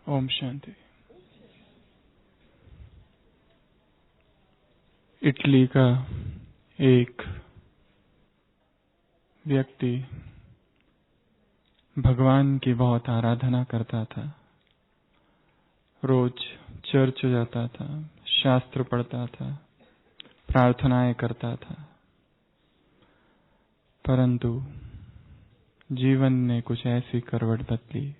Om Shanti. Italy का एक व्यक्ति भगवान की बहुत आराधना करता था। रोज चर्च जाता था, शास्त्र पढ़ता था, प्रार्थनाएं करता था, परंतु जीवन ने कुछ ऐसी करवट बदली।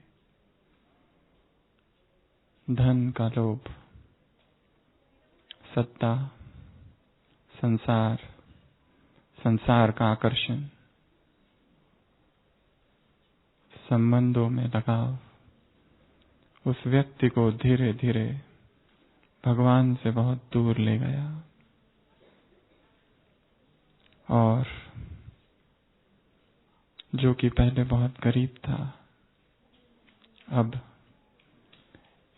धन का लोभ, सत्ता, संसार का आकर्षण, संबंधों में लगाव उस व्यक्ति को धीरे धीरे भगवान से बहुत दूर ले गया। और जो कि पहले बहुत गरीब था, अब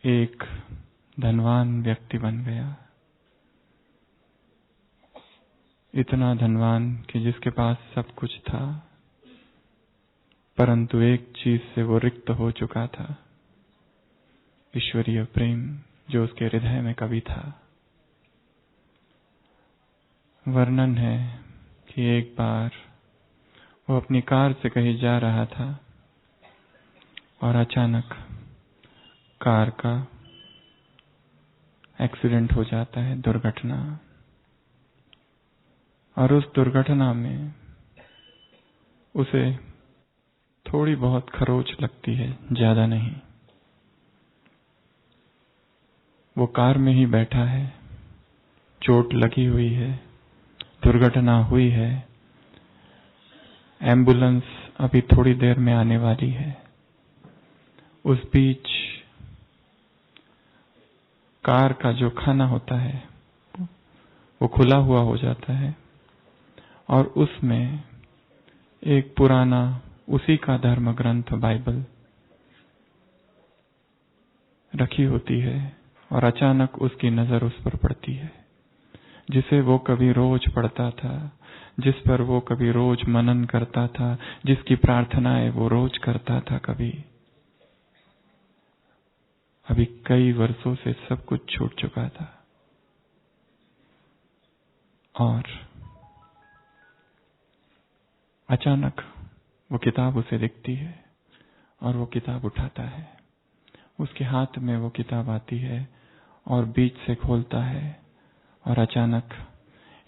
एक धनवान व्यक्ति बन गया। इतना धनवान कि जिसके पास सब कुछ था, परंतु एक चीज से वो रिक्त हो चुका था, ईश्वरीय प्रेम जो उसके हृदय में कभी था। वर्णन है कि एक बार वो अपनी कार से कहीं जा रहा था और अचानक कार का एक्सीडेंट हो जाता है, दुर्घटना। और उस दुर्घटना में उसे थोड़ी बहुत खरोच लगती है, ज्यादा नहीं। वो कार में ही बैठा है, चोट लगी हुई है, दुर्घटना हुई है, एम्बुलेंस अभी थोड़ी देर में आने वाली है। उस बीच कार का जो खाना होता है वो खुला हुआ हो जाता है और उसमें एक पुराना उसी का धर्म ग्रंथ बाइबल रखी होती है। और अचानक उसकी नजर उस पर पड़ती है, जिसे वो कभी रोज पढ़ता था, जिस पर वो कभी रोज मनन करता था, जिसकी प्रार्थनाएं वो रोज करता था। कभी अभी कई वर्षों से सब कुछ छूट चुका था और अचानक वो किताब उसे दिखती है और वो किताब उठाता है। उसके हाथ में वो किताब आती है और बीच से खोलता है और अचानक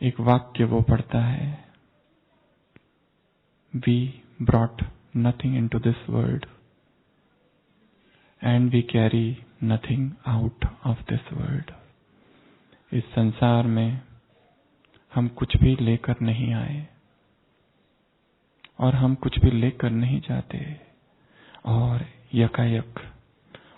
एक वाक्य वो पढ़ता है, We brought nothing into this world and we carry nothing out of this world. इस संसार में हम कुछ भी लेकर नहीं आए और हम कुछ भी लेकर नहीं जाते। और यकायक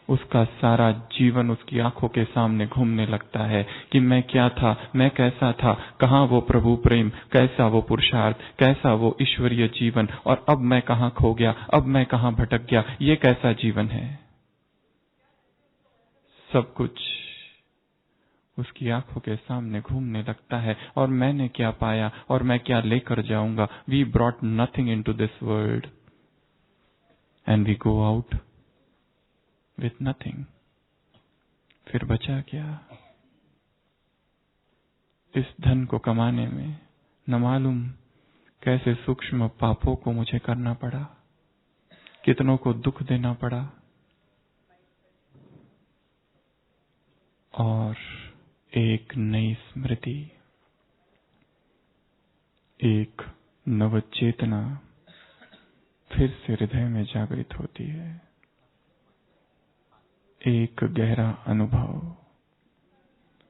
उसका सारा जीवन उसकी आंखों के सामने घूमने लगता है कि मैं क्या था, मैं कैसा था, कहाँ वो प्रभु प्रेम, कैसा वो पुरुषार्थ, कैसा वो ईश्वरीय जीवन, और अब मैं कहाँ खो गया, अब मैं कहाँ भटक गया, ये कैसा जीवन है। सब कुछ उसकी आंखों के सामने घूमने लगता है और मैंने क्या पाया और मैं क्या लेकर जाऊंगा। We brought nothing into this world and we go out with nothing. फिर बचा क्या? इस धन को कमाने में न मालूम कैसे सूक्ष्म पापों को मुझे करना पड़ा, कितनों को दुख देना पड़ा। और एक नई स्मृति, एक नवचेतना फिर से हृदय में जागृत होती है। एक गहरा अनुभव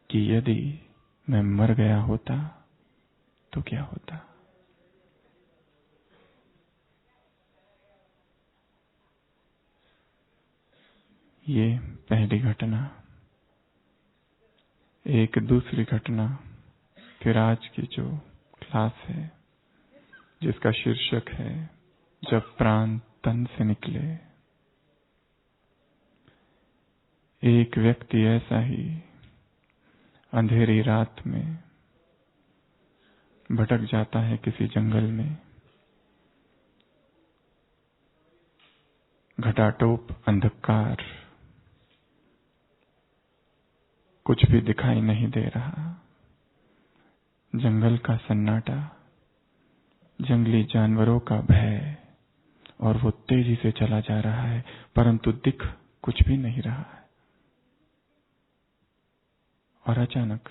कि यदि मैं मर गया होता तो क्या होता। ये पहली घटना। एक दूसरी घटना फिर आज की जो क्लास है, जिसका शीर्षक है जब प्राण तन से निकले। एक व्यक्ति ऐसा ही अंधेरी रात में भटक जाता है किसी जंगल में। घटाटोप अंधकार, कुछ भी दिखाई नहीं दे रहा। जंगल का सन्नाटा, जंगली जानवरों का भय, और वो तेजी से चला जा रहा है, परंतु दिख कुछ भी नहीं रहा है। और अचानक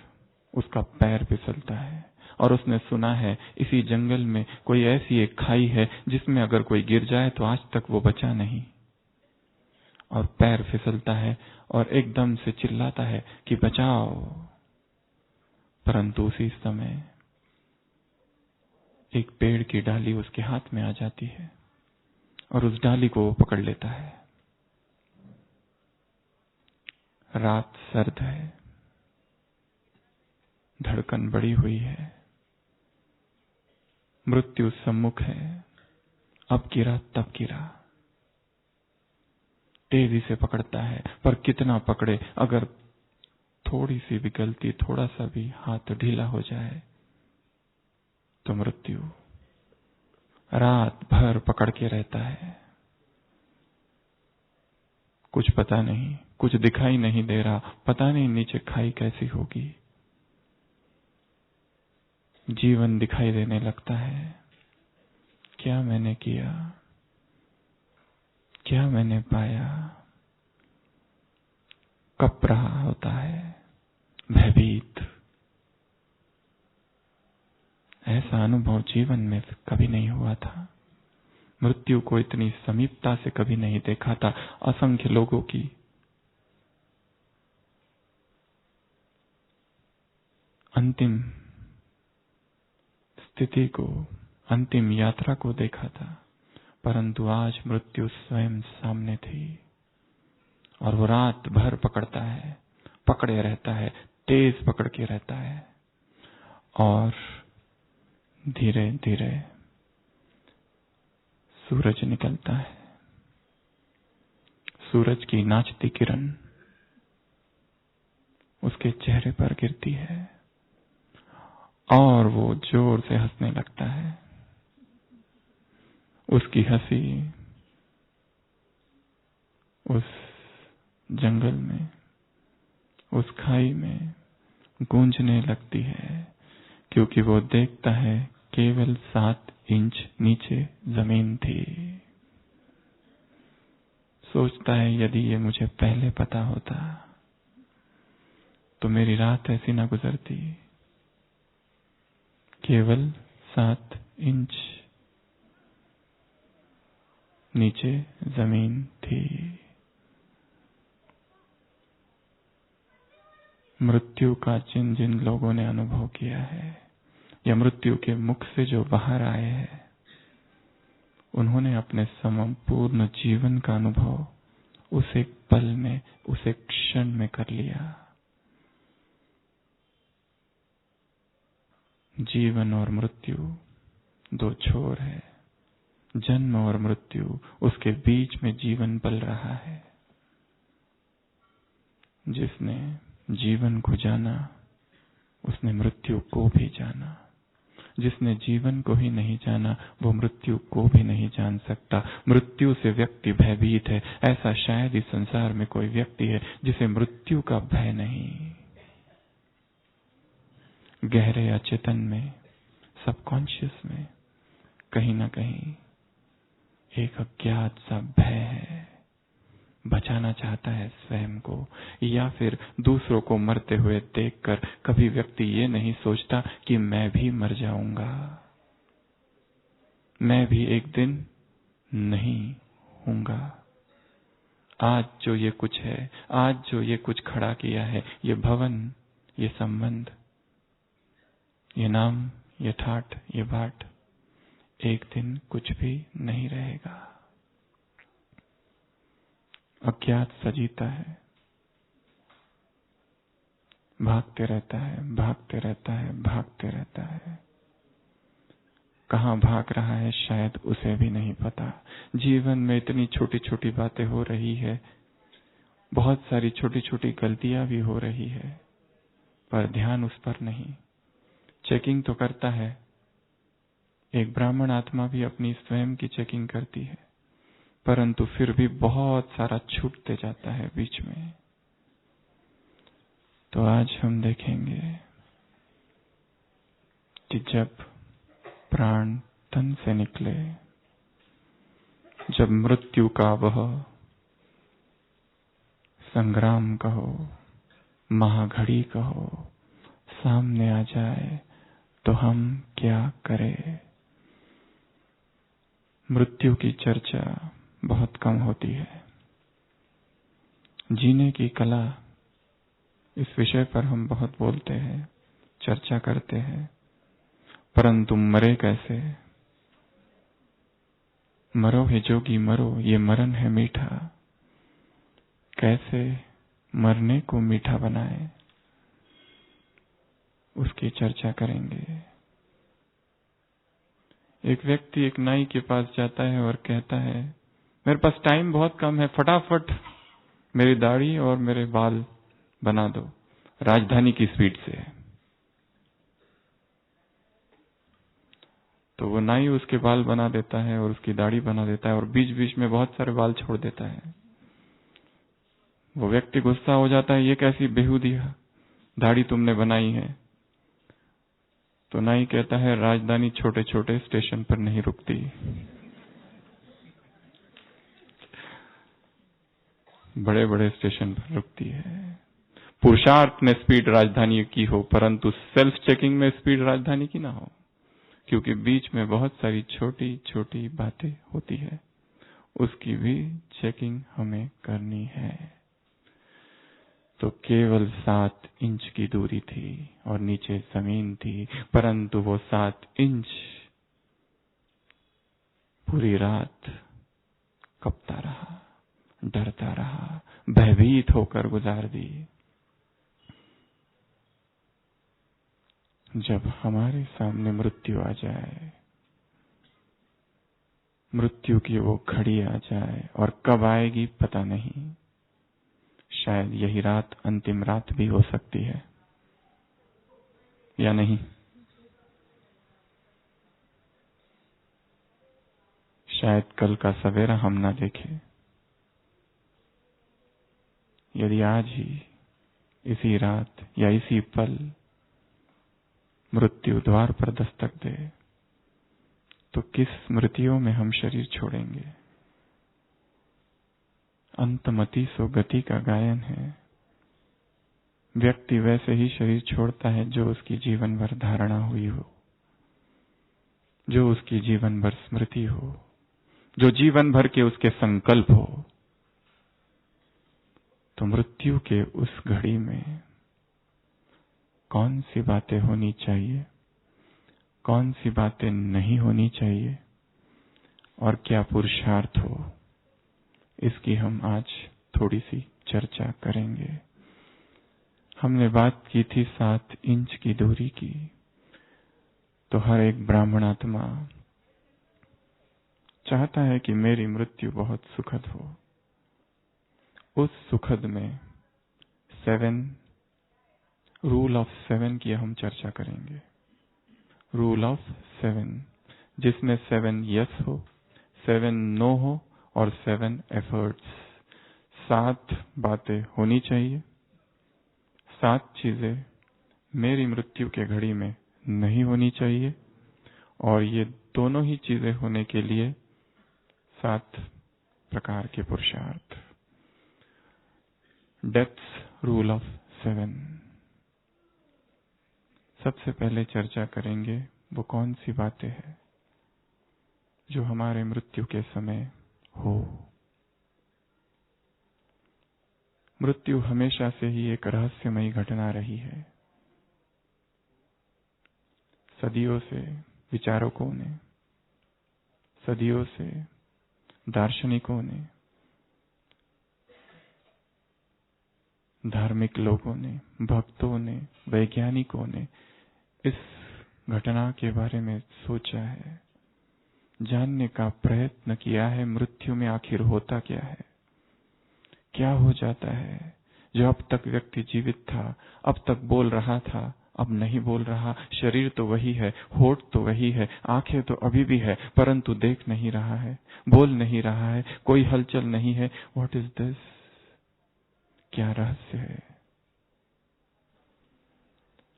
उसका पैर फिसलता है और उसने सुना है इसी जंगल में कोई ऐसी एक खाई है जिसमें अगर कोई गिर जाए तो आज तक वो बचा नहीं। और पैर फिसलता है और एकदम से चिल्लाता है कि बचाओ। परंतु उसी समय एक पेड़ की डाली उसके हाथ में आ जाती है और उस डाली को वो पकड़ लेता है। रात सर्द है, धड़कन बढ़ी हुई है, मृत्यु सम्मुख है। अब गिरा तब गिरा, तेजी से पकड़ता है, पर कितना पकड़े, अगर थोड़ी सी भी गलती, थोड़ा सा भी हाथ ढीला हो जाए तो मृत्यु। रात भर पकड़ के रहता है, कुछ पता नहीं, कुछ दिखाई नहीं दे रहा, पता नहीं नीचे खाई कैसी होगी। जीवन दिखाई देने लगता है। क्या मैंने किया, क्या मैंने पाया। कब रहा होता है भयभीत। ऐसा अनुभव जीवन में कभी नहीं हुआ था। मृत्यु को इतनी समीपता से कभी नहीं देखा था। असंख्य लोगों की अंतिम स्थिति को, अंतिम यात्रा को देखा था, परंतु आज मृत्यु स्वयं सामने थी और वो रात भर पकड़ता है, पकड़े रहता है, तेज पकड़ के रहता है। और धीरे धीरे सूरज निकलता है। सूरज की नाचती किरण उसके चेहरे पर गिरती है और वो जोर से हंसने लगता है। उसकी हंसी उस जंगल में, उस खाई में गूंजने लगती है, क्योंकि वो देखता है केवल 7 इंच नीचे जमीन थी। सोचता है यदि ये मुझे पहले पता होता तो मेरी रात ऐसी ना गुजरती। केवल 7 इंच नीचे जमीन थी। मृत्यु का जिन जिन लोगों ने अनुभव किया है या मृत्यु के मुख से जो बाहर आए हैं, उन्होंने अपने संपूर्ण जीवन का अनुभव उस एक पल में, उस एक क्षण में कर लिया। जीवन और मृत्यु दो छोर है। जन्म और मृत्यु, उसके बीच में जीवन पल रहा है। जिसने जीवन को जाना उसने मृत्यु को भी जाना। जिसने जीवन को ही नहीं जाना वो मृत्यु को भी नहीं जान सकता। मृत्यु से व्यक्ति भयभीत है। ऐसा शायद इस संसार में कोई व्यक्ति है जिसे मृत्यु का भय नहीं। गहरे अचेतन में, सबकॉन्शियस में कहीं ना कहीं एक अज्ञात सा भय है। बचाना चाहता है स्वयं को, या फिर दूसरों को मरते हुए देखकर कभी व्यक्ति ये नहीं सोचता कि मैं भी मर जाऊंगा, मैं भी एक दिन नहीं हूंगा। आज जो ये कुछ है, आज जो ये कुछ खड़ा किया है, ये भवन, ये संबंध, ये नाम, ये ठाट, ये बाट, एक दिन कुछ भी नहीं रहेगा। अज्ञात सजीता है, भागते रहता है, भागते रहता है, भागते रहता है। कहाँ भाग रहा है शायद उसे भी नहीं पता। जीवन में इतनी छोटी छोटी बातें हो रही है, बहुत सारी छोटी छोटी गलतियां भी हो रही है, पर ध्यान उस पर नहीं। चेकिंग तो करता है, एक ब्राह्मण आत्मा भी अपनी स्वयं की चेकिंग करती है, परंतु फिर भी बहुत सारा छूटते जाता है बीच में। तो आज हम देखेंगे कि जब प्राण तन से निकले, जब मृत्यु का वह संग्राम कहो, महाघड़ी कहो, सामने आ जाए तो हम क्या करें। मृत्यु की चर्चा बहुत कम होती है। जीने की कला, इस विषय पर हम बहुत बोलते हैं, चर्चा करते हैं, परंतु मरे कैसे। मरो हे जोगी मरो, ये मरण है मीठा। कैसे मरने को मीठा बनाए, उसकी चर्चा करेंगे। एक व्यक्ति एक नाई के पास जाता है और कहता है, मेरे पास टाइम बहुत कम है, फटाफट मेरी दाढ़ी और मेरे बाल बना दो राजधानी की स्पीड से। तो वो नाई उसके बाल बना देता है और उसकी दाढ़ी बना देता है और बीच बीच में बहुत सारे बाल छोड़ देता है। वो व्यक्ति गुस्सा हो जाता है, ये कैसी बेहूदी दाढ़ी तुमने बनाई है। तो नाई कहता है, राजधानी छोटे छोटे स्टेशन पर नहीं रुकती, बड़े बड़े स्टेशन पर रुकती है। पुरुषार्थ में स्पीड राजधानी की हो, परंतु सेल्फ चेकिंग में स्पीड राजधानी की ना हो, क्योंकि बीच में बहुत सारी छोटी छोटी बातें होती है, उसकी भी चेकिंग हमें करनी है। तो केवल 7 इंच की दूरी थी और नीचे जमीन थी, परंतु वो 7 इंच पूरी रात कपता रहा, डरता रहा, भयभीत होकर गुजार दी। जब हमारे सामने मृत्यु आ जाए, मृत्यु की वो घड़ी आ जाए, और कब आएगी पता नहीं, शायद यही रात अंतिम रात भी हो सकती है या नहीं। शायद कल का सवेरा हम ना देखें। यदि आज ही इसी रात या इसी पल मृत्यु द्वार पर दस्तक दे, तो किस स्मृतियों में हम शरीर छोड़ेंगे। अंतमति सो गति का गायन है। व्यक्ति वैसे ही शरीर छोड़ता है जो उसकी जीवन भर धारणा हुई हो, जो उसकी जीवन भर स्मृति हो, जो जीवन भर के उसके संकल्प हो। तो मृत्यु के उस घड़ी में कौन सी बातें होनी चाहिए, कौन सी बातें नहीं होनी चाहिए, और क्या पुरुषार्थ हो, इसकी हम आज थोड़ी सी चर्चा करेंगे। हमने बात की थी 7 इंच की दूरी की। तो हर एक ब्राह्मणात्मा चाहता है कि मेरी मृत्यु बहुत सुखद हो। उस सुखद में 7 रूल ऑफ 7 की हम चर्चा करेंगे। रूल ऑफ 7, जिसमें 7 यस हो, 7 नो हो और 7 एफर्ट्स। 7 बातें होनी चाहिए, 7 चीजें मेरी मृत्यु के घड़ी में नहीं होनी चाहिए, और ये दोनों ही चीजें होने के लिए 7 प्रकार के पुरुषार्थ। Deaths rule of 7। सबसे पहले चर्चा करेंगे वो कौन सी बातें हैं जो हमारे मृत्यु के समय हो। मृत्यु हमेशा से ही एक रहस्यमयी घटना रही है। सदियों से विचारकों ने, सदियों से दार्शनिकों ने, धार्मिक लोगों ने, भक्तों ने, वैज्ञानिकों ने इस घटना के बारे में सोचा है, जानने का प्रयत्न किया है। मृत्यु में आखिर होता क्या है, क्या हो जाता है। जो अब तक व्यक्ति जीवित था, अब तक बोल रहा था, अब नहीं बोल रहा। शरीर तो वही है, होठ तो वही है, आंखें तो अभी भी है, परंतु देख नहीं रहा है, बोल नहीं रहा है, कोई हलचल नहीं है। What is this? क्या रहस्य है?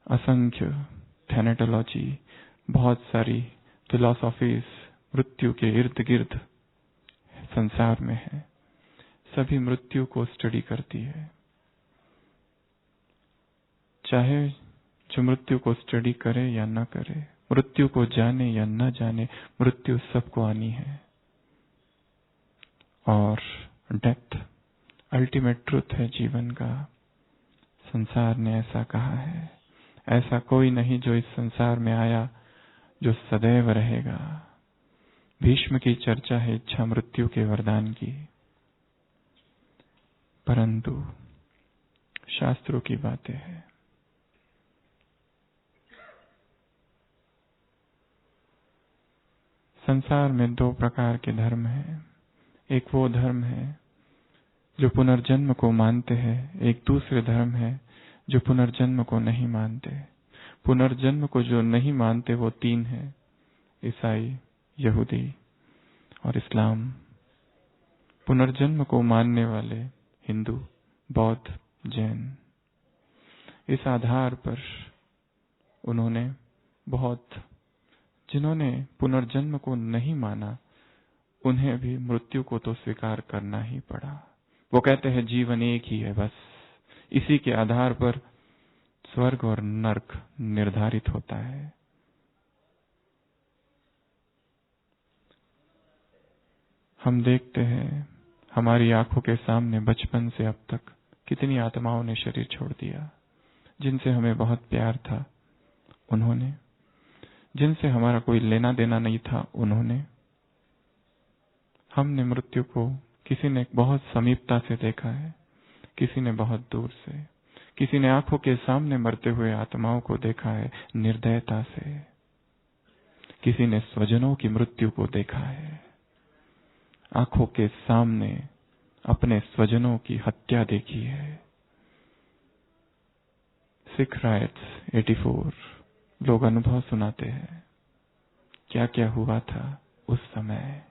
असंख्य थैनेटोलॉजी, बहुत सारी फिलॉसफीज मृत्यु के इर्द गिर्द संसार में है। सभी मृत्यु को स्टडी करती है। चाहे जो मृत्यु को स्टडी करे या न करे, मृत्यु को जाने या न जाने, मृत्यु सबको आनी है। और डेथ अल्टीमेट ट्रुथ है जीवन का। संसार ने ऐसा कहा है। ऐसा कोई नहीं जो इस संसार में आया जो सदैव रहेगा। भीष्म की चर्चा है इच्छा मृत्यु के वरदान की, परंतु शास्त्रों की बातें हैं। संसार में दो प्रकार के धर्म हैं। एक वो धर्म है जो पुनर्जन्म को मानते हैं, एक दूसरे धर्म है जो पुनर्जन्म को नहीं मानते। पुनर्जन्म को जो नहीं मानते वो तीन है, ईसाई, यहूदी और इस्लाम। पुनर्जन्म को मानने वाले हिंदू, बौद्ध, जैन। इस आधार पर उन्होंने जिन्होंने पुनर्जन्म को नहीं माना, उन्हें भी मृत्यु को तो स्वीकार करना ही पड़ा। वो कहते हैं जीवन एक ही है, बस इसी के आधार पर स्वर्ग और नरक निर्धारित होता है। हम देखते हैं हमारी आंखों के सामने बचपन से अब तक कितनी आत्माओं ने शरीर छोड़ दिया। जिनसे हमें बहुत प्यार था उन्होंने, जिनसे हमारा कोई लेना देना नहीं था उन्होंने। हमने मृत्यु को किसी ने बहुत समीपता से देखा है, किसी ने बहुत दूर से। किसी ने आंखों के सामने मरते हुए आत्माओं को देखा है निर्दयता से। किसी ने स्वजनों की मृत्यु को देखा है, आंखों के सामने अपने स्वजनों की हत्या देखी है। सिख राइट्स 84 लोग अनुभव सुनाते हैं, क्या क्या हुआ था उस समय,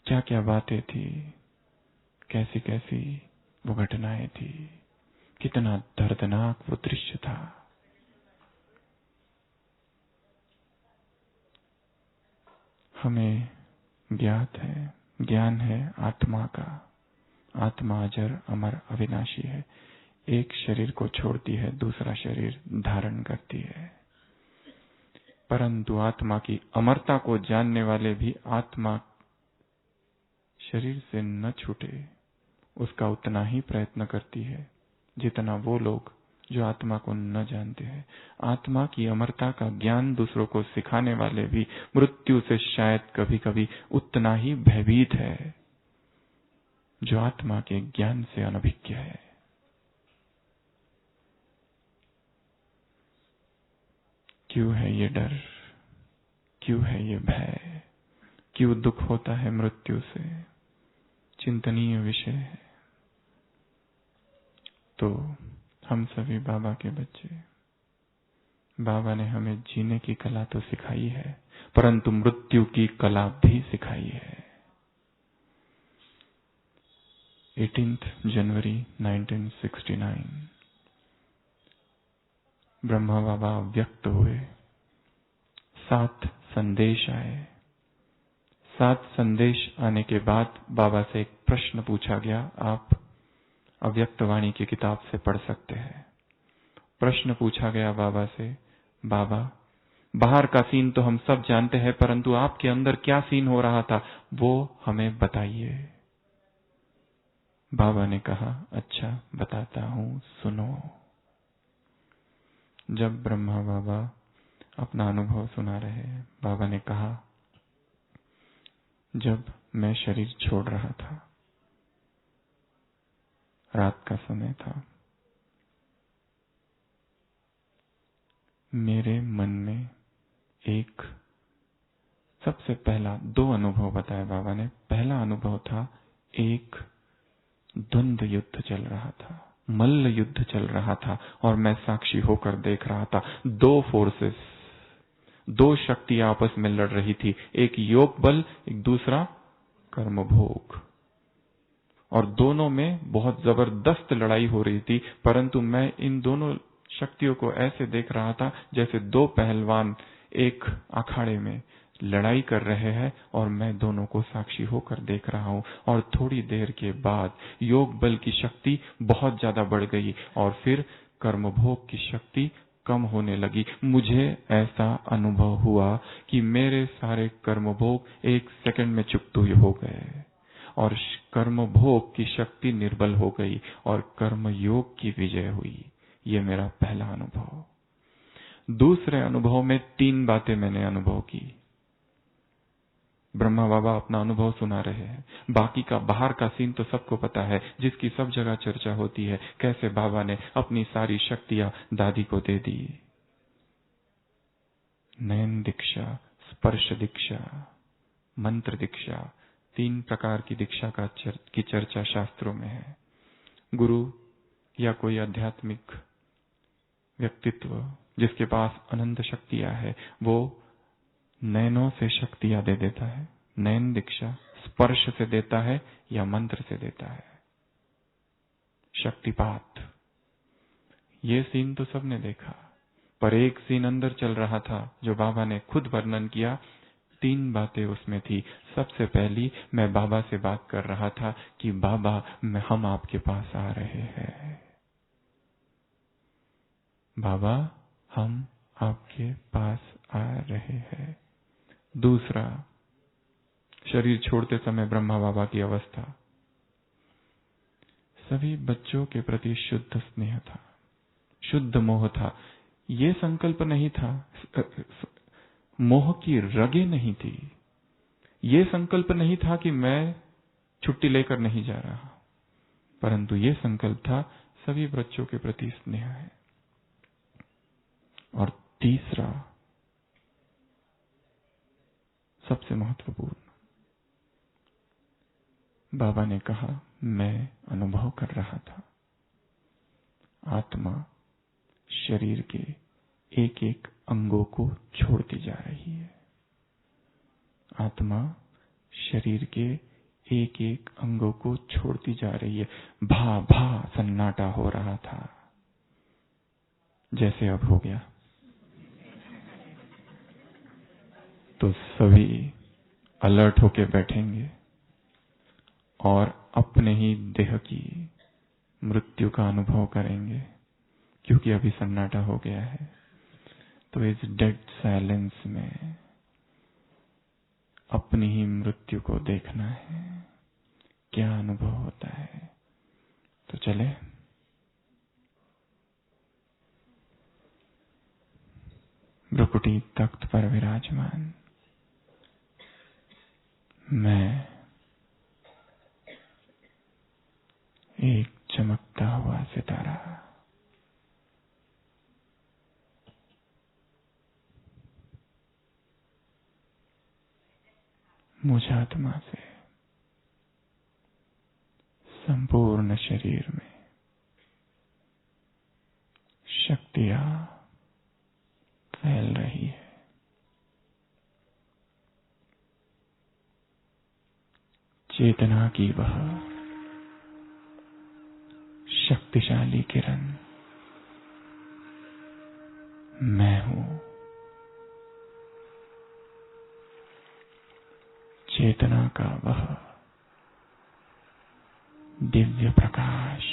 क्या क्या बातें थी, कैसी कैसी वो घटनाएं थी, कितना दर्दनाक वो दृश्य था। हमें ज्ञान है आत्मा का। आत्मा अजर अमर अविनाशी है। एक शरीर को छोड़ती है, दूसरा शरीर धारण करती है। परंतु आत्मा की अमरता को जानने वाले भी आत्मा शरीर से न छूटे उसका उतना ही प्रयत्न करती है जितना वो लोग जो आत्मा को न जानते हैं। आत्मा की अमरता का ज्ञान दूसरों को सिखाने वाले भी मृत्यु से शायद कभी कभी उतना ही भयभीत है जो आत्मा के ज्ञान से अनभिज्ञ है। क्यों है ये डर, क्यों है ये भय, क्यों दुख होता है मृत्यु से? चिंतनीय विषय है। तो हम सभी बाबा के बच्चे। बाबा ने हमें जीने की कला तो सिखाई है, परंतु मृत्यु की कला भी सिखाई है। 18 जनवरी 1969 ब्रह्मा बाबा व्यक्त हुए। 7 संदेश आए। 7 संदेश आने के बाद बाबा से एक प्रश्न पूछा गया, आप अव्यक्त वाणी की किताब से पढ़ सकते हैं। प्रश्न पूछा गया बाबा से, बाबा बाहर का सीन तो हम सब जानते हैं, परंतु आपके अंदर क्या सीन हो रहा था वो हमें बताइए। बाबा ने कहा, अच्छा बताता हूं, सुनो। जब ब्रह्मा बाबा अपना अनुभव सुना रहे, बाबा ने कहा, जब मैं शरीर छोड़ रहा था, रात का समय था, मेरे मन में एक सबसे पहला 2 अनुभव बताए बाबा ने। पहला अनुभव था, एक द्वंद्व युद्ध चल रहा था, मल्ल युद्ध चल रहा था और मैं साक्षी होकर देख रहा था। 2 फोर्सेस, 2 शक्ति आपस में लड़ रही थी, एक योग बल, एक दूसरा कर्म भोग, और दोनों में बहुत जबरदस्त लड़ाई हो रही थी। परंतु मैं इन दोनों शक्तियों को ऐसे देख रहा था जैसे दो पहलवान एक अखाड़े में लड़ाई कर रहे हैं और मैं दोनों को साक्षी होकर देख रहा हूं। और थोड़ी देर के बाद योग बल की शक्ति बहुत ज्यादा बढ़ गई और फिर कर्मभोग की शक्ति कम होने लगी। मुझे ऐसा अनुभव हुआ कि मेरे सारे कर्मभोग एक सेकंड में चुकते हो गए और कर्मभोग की शक्ति निर्बल हो गई और कर्म योग की विजय हुई। ये मेरा पहला अनुभव। दूसरे अनुभव में 3 बातें मैंने अनुभव की। ब्रह्मा बाबा अपना अनुभव सुना रहे हैं। बाकी का बाहर का सीन तो सबको पता है, जिसकी सब जगह चर्चा होती है, कैसे बाबा ने अपनी सारी शक्तियां दादी को दे दी। नयन दीक्षा, स्पर्श दीक्षा, मंत्र दीक्षा, 3 प्रकार की दीक्षा की चर्चा शास्त्रों में है। गुरु या कोई आध्यात्मिक व्यक्तित्व जिसके पास अनंत शक्तियां है, वो नयनों से शक्तियां दे देता है। नयन दीक्षा स्पर्श से देता है या मंत्र से देता है। शक्तिपात, ये सीन तो सबने देखा, पर एक सीन अंदर चल रहा था जो बाबा ने खुद वर्णन किया। 3 बातें उसमें थी। सबसे पहली, मैं बाबा से बात कर रहा था कि बाबा हम आपके पास आ रहे हैं। बाबा हम आपके पास आ रहे हैं। दूसरा, शरीर छोड़ते समय ब्रह्मा बाबा की अवस्था। सभी बच्चों के प्रति शुद्ध स्नेह था, शुद्ध मोह था। ये संकल्प नहीं था, मोह की रगे नहीं थी। ये संकल्प नहीं था कि मैं छुट्टी लेकर नहीं जा रहा, परंतु ये संकल्प था सभी बच्चों के प्रति स्नेह है। और तीसरा, सबसे महत्वपूर्ण, बाबा ने कहा, मैं अनुभव कर रहा था आत्मा शरीर के एक एक अंगों को छोड़ती जा रही है। आत्मा शरीर के एक एक अंगों को छोड़ती जा रही है। भा भा सन्नाटा हो रहा था, जैसे अब हो गया। तो सभी अलर्ट होके बैठेंगे और अपने ही देह की मृत्यु का अनुभव करेंगे, क्योंकि अभी सन्नाटा हो गया है। तो इस डेड साइलेंस में अपनी ही मृत्यु को देखना है, क्या अनुभव होता है। तो चले, भ्रुकुटी तख्त पर विराजमान मैं एक चमकता हुआ सितारा, मुझ आत्मा से संपूर्ण शरीर में शक्तियां फैल रही है। चेतना की वह शक्तिशाली किरण मैं हूं। चेतना का वह दिव्य प्रकाश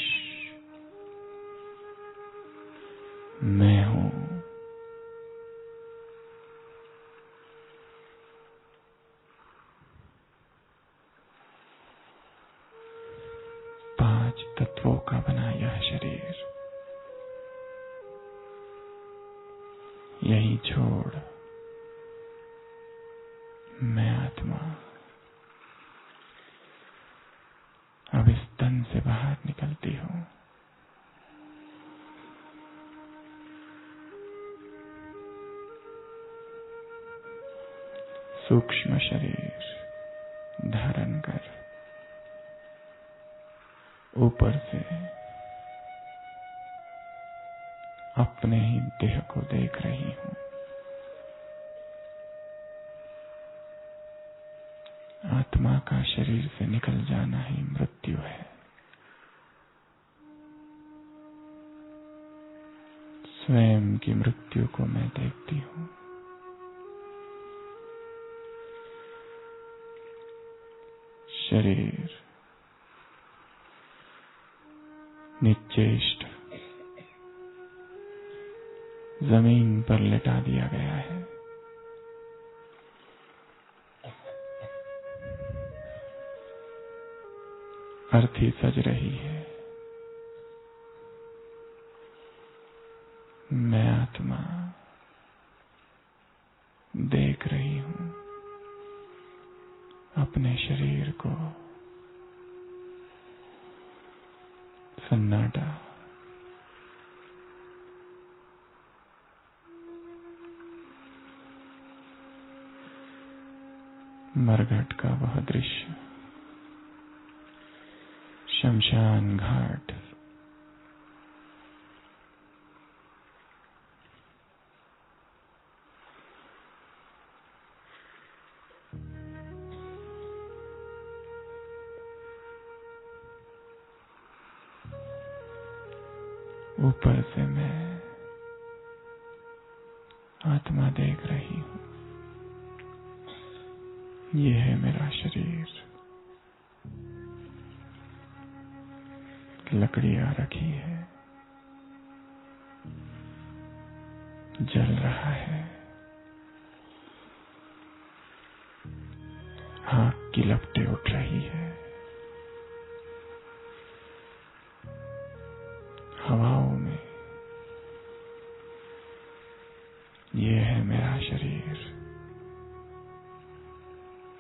मैं हूं। पांच तत्वों का बना यह शरीर, यही छोड़ मैं आत्मा अब इस तन से बाहर निकलती हूं। सूक्ष्म शरीर धारण कर ऊपर से अपने ही देह को देख रही हूं। आत्मा का शरीर से निकल जाना ही मृत्यु है। स्वयं की मृत्यु को मैं देखती हूं। शरीर निश्चेष्ट जमीन पर लिटा दिया गया है। अर्थी सज रही है। मैं आत्मा देख रही हूं अपने शरीर को। सन्नाटा। मरघट का वह दृश्य, शमशान घाट, ऊपर से मैं आत्मा देख रही हूं। ये है मेरा शरीर। लकड़ी आ रखी है, जल रहा है। आग की लपटें उठ रही है। हवाओं में। ये है मेरा शरीर।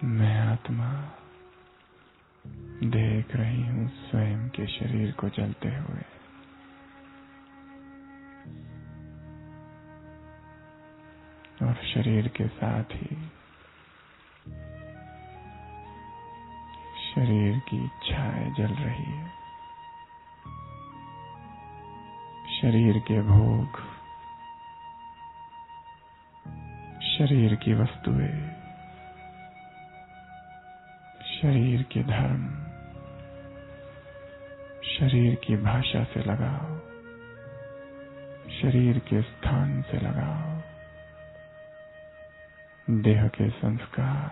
मैं आत्मा देख रही हूं स्वयं के शरीर को जलते हुए। और शरीर के साथ ही शरीर की इच्छाएं जल रही है। शरीर के भोग, शरीर की वस्तुएं, शरीर के धर्म, शरीर की भाषा से लगाव, शरीर के स्थान से लगाव, देह के संस्कार।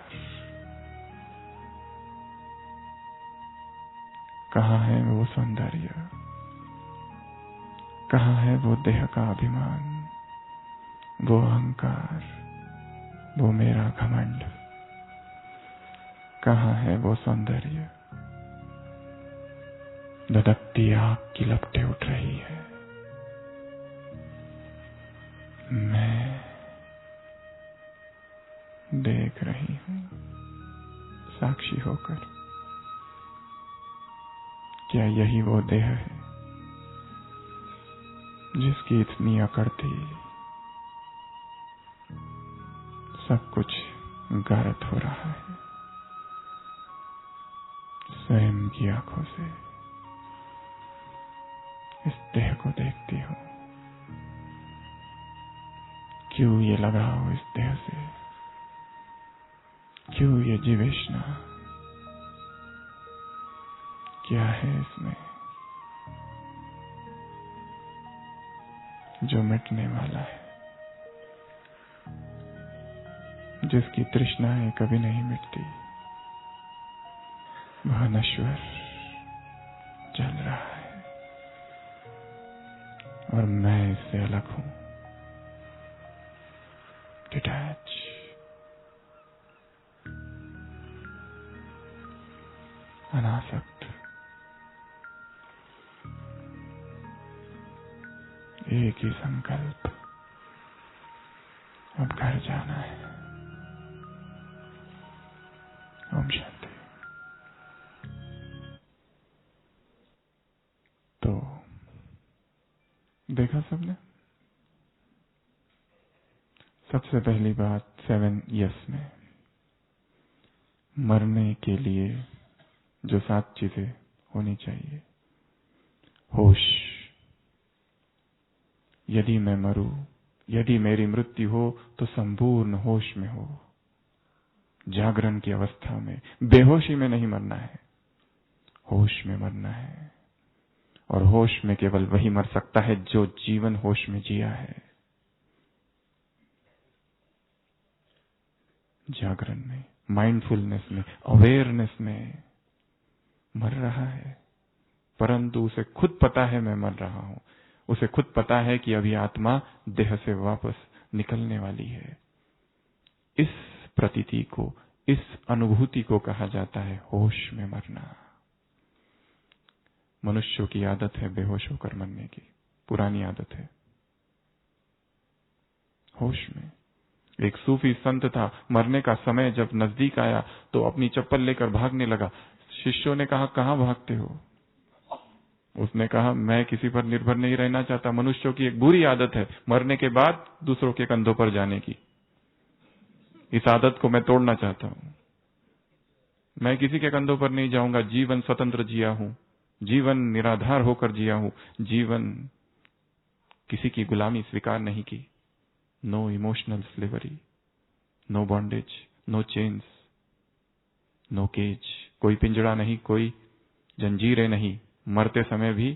कहाँ है वो सौंदर्य? कहाँ है वो देह का अभिमान, वो अहंकार, वो मेरा घमंड? कहाँ है वो सौंदर्य? धधकती आग की लपटें उठ रही है। मैं देख रही हूं साक्षी होकर। क्या यही वो देह है जिसकी इतनी अकड़ थी? सब कुछ गारत हो रहा है स्वयं की आंखों से। इस देह को देखती हूं। क्यों ये लगाव इस देह से? क्यों ये जीवेशना? क्या है इसमें जो मिटने वाला है, जिसकी तृष्णाएं कभी नहीं मिटती? वह नश्वर चल रहा है और मैं इससे अलग हूं। डिटैच। अनासक्त। एक ही संकल्प, अब घर जाना है। ओम शांति। तो देखा सबने? सबसे पहली बात 7 यस में मरने के लिए जो 7 चीजें होनी चाहिए। होश। यदि मैं मरूं, यदि मेरी मृत्यु हो तो संपूर्ण होश में हो, जागरण की अवस्था में। बेहोशी में नहीं मरना है, होश में मरना है। और होश में केवल वही मर सकता है जो जीवन होश में जिया है, जागरण में, माइंडफुलनेस में, अवेयरनेस में मर रहा है। परंतु उसे खुद पता है मैं मर रहा हूं, उसे खुद पता है कि अभी आत्मा देह से वापस निकलने वाली है। इस प्रतीति को, इस अनुभूति को कहा जाता है होश में मरना। मनुष्यों की आदत है बेहोश होकर मरने की, पुरानी आदत है। होश में एक सूफी संत था, मरने का समय जब नजदीक आया तो अपनी चप्पल लेकर भागने लगा। शिष्यों ने कहा, कहां भागते हो? उसने कहा, मैं किसी पर निर्भर नहीं रहना चाहता। मनुष्यों की एक बुरी आदत है मरने के बाद दूसरों के कंधों पर जाने की। इस आदत को मैं तोड़ना चाहता हूं। मैं किसी के कंधों पर नहीं जाऊंगा। जीवन स्वतंत्र जिया हूं, जीवन निराधार होकर जिया हूं, जीवन किसी की गुलामी स्वीकार नहीं की। No emotional slavery, no bondage, no chains, no cage. कोई पिंजड़ा नहीं, कोई जंजीरें नहीं। मरते समय भी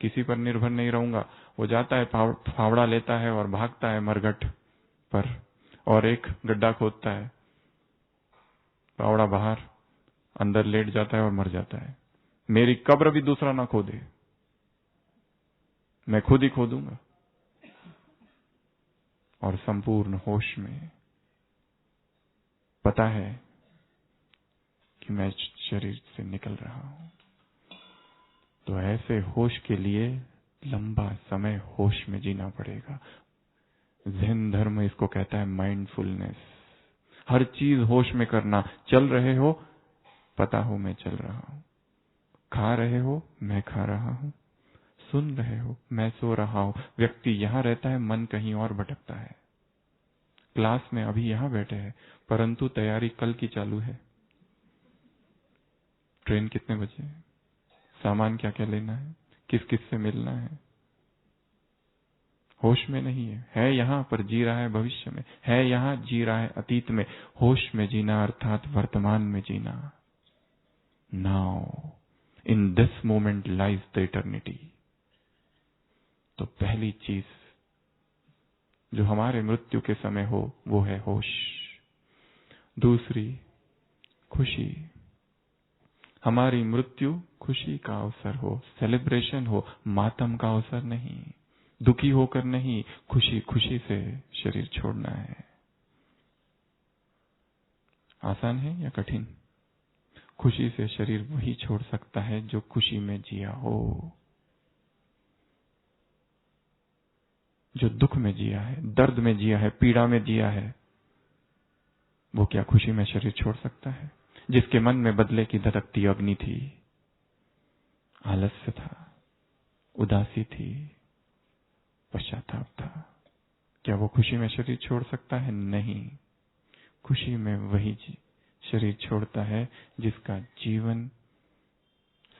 किसी पर निर्भर नहीं रहूंगा। वो जाता है, फावड़ा लेता है और भागता है मरघट पर, और एक गड्ढा खोदता है, फावड़ा बाहर, अंदर लेट जाता है और मर जाता है। मेरी कब्र भी दूसरा ना खोदे, मैं खुद ही खोदूंगा। और संपूर्ण होश में पता है कि मैं शरीर से निकल रहा हूं। तो ऐसे होश के लिए लंबा समय होश में जीना पड़ेगा। ज़ेन धर्म इसको कहता है माइंडफुलनेस। हर चीज होश में करना। चल रहे हो, पता हो मैं चल रहा हूं। खा रहे हो, मैं खा रहा हूं। सुन रहे हो, मैं सो रहा हूं। व्यक्ति यहां रहता है, मन कहीं और भटकता है। क्लास में अभी यहां बैठे हैं, परंतु तैयारी कल की चालू है। ट्रेन कितने बजे है, सामान क्या क्या लेना है, किस किस से मिलना है। होश में नहीं है यहां पर जी रहा है भविष्य में, है यहां जी रहा है अतीत में। होश में जीना अर्थात वर्तमान में जीना। Now in this moment lies the eternity. तो पहली चीज जो हमारे मृत्यु के समय हो वो है होश। दूसरी, खुशी। हमारी मृत्यु खुशी का अवसर हो, सेलिब्रेशन हो, मातम का अवसर नहीं। दुखी होकर नहीं, खुशी खुशी से शरीर छोड़ना है। आसान है या कठिन? खुशी से शरीर वही छोड़ सकता है जो खुशी में जिया हो। जो दुख में जिया है, दर्द में जिया है, पीड़ा में जिया है, वो क्या खुशी में शरीर छोड़ सकता है? जिसके मन में बदले की धधकती अग्नि थी, आलस्य था, उदासी थी, पश्चाताप था, क्या वो खुशी में शरीर छोड़ सकता है? नहीं। खुशी में वही शरीर छोड़ता है जिसका जीवन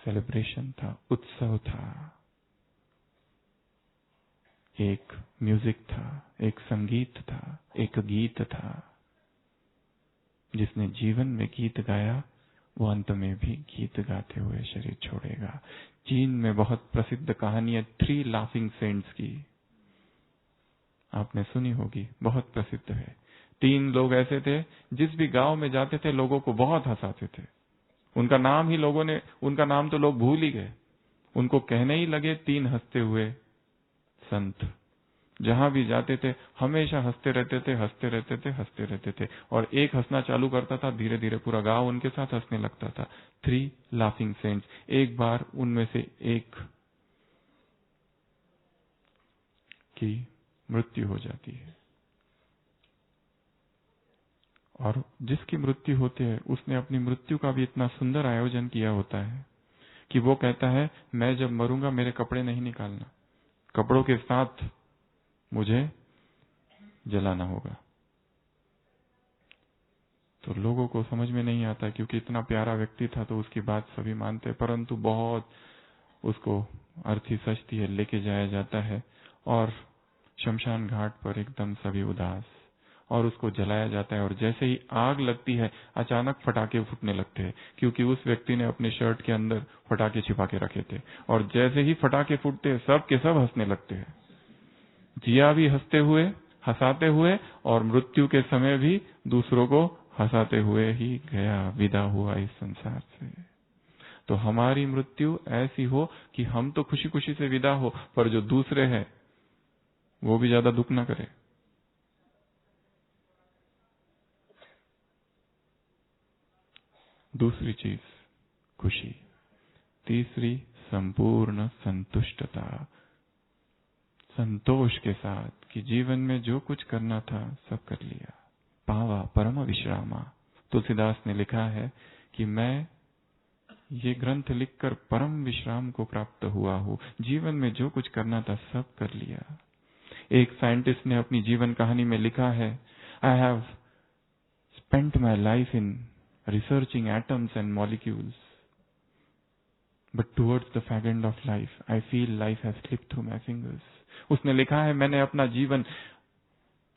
सेलिब्रेशन था, उत्सव था, एक म्यूजिक था, एक संगीत था, एक गीत था। जिसने जीवन में गीत गाया वो अंत में भी गीत गाते हुए शरीर छोड़ेगा। चीन में बहुत प्रसिद्ध कहानी है 3 लाफिंग सेंट्स की, आपने सुनी होगी, बहुत प्रसिद्ध है। 3 लोग ऐसे थे, जिस भी गांव में जाते थे लोगों को बहुत हंसाते थे। उनका नाम तो लोग भूल ही गए। उनको कहने ही लगे 3 हंसते हुए संत। जहां भी जाते थे हमेशा हंसते रहते थे, हंसते रहते थे, हंसते रहते थे। और एक हंसना चालू करता था, धीरे धीरे पूरा गांव उनके साथ हंसने लगता था। 3 लाफिंग सेंट्स। एक बार उनमें से एक की मृत्यु हो जाती है, और जिसकी मृत्यु होती है उसने अपनी मृत्यु का भी इतना सुंदर आयोजन किया होता है कि वो कहता है, मैं जब मरूंगा मेरे कपड़े नहीं निकालना, कपड़ों के साथ मुझे जलाना होगा। तो लोगों को समझ में नहीं आता, क्योंकि इतना प्यारा व्यक्ति था तो उसकी बात सभी मानते, परंतु बहुत उसको अर्थी सचती है, लेके जाया जाता है और शमशान घाट पर एकदम सभी उदास। और उसको जलाया जाता है, और जैसे ही आग लगती है अचानक फटाके फूटने लगते हैं, क्योंकि उस व्यक्ति ने अपने शर्ट के अंदर फटाके छिपा के रखे थे। और जैसे ही फटाके फूटते हैं सब के सब हंसने लगते हैं। जिया भी हंसाते हुए, और मृत्यु के समय भी दूसरों को हंसाते हुए ही गया, विदा हुआ इस संसार से। तो हमारी मृत्यु ऐसी हो कि हम तो खुशी खुशी से विदा हो, पर जो दूसरे हैं वो भी ज्यादा दुख ना करे। दूसरी चीज खुशी। तीसरी संपूर्ण संतुष्टता, संतोष के साथ कि जीवन में जो कुछ करना था सब कर लिया। पावा परम विश्रामा। तुलसीदास ने लिखा है कि मैं ये ग्रंथ लिखकर परम विश्राम को प्राप्त हुआ हूं, जीवन में जो कुछ करना था सब कर लिया। एक साइंटिस्ट ने अपनी जीवन कहानी में लिखा है, I have spent my life in researching atoms and molecules, but towards the fag end of life I feel life has slipped through my fingers. उसने लिखा है, मैंने अपना जीवन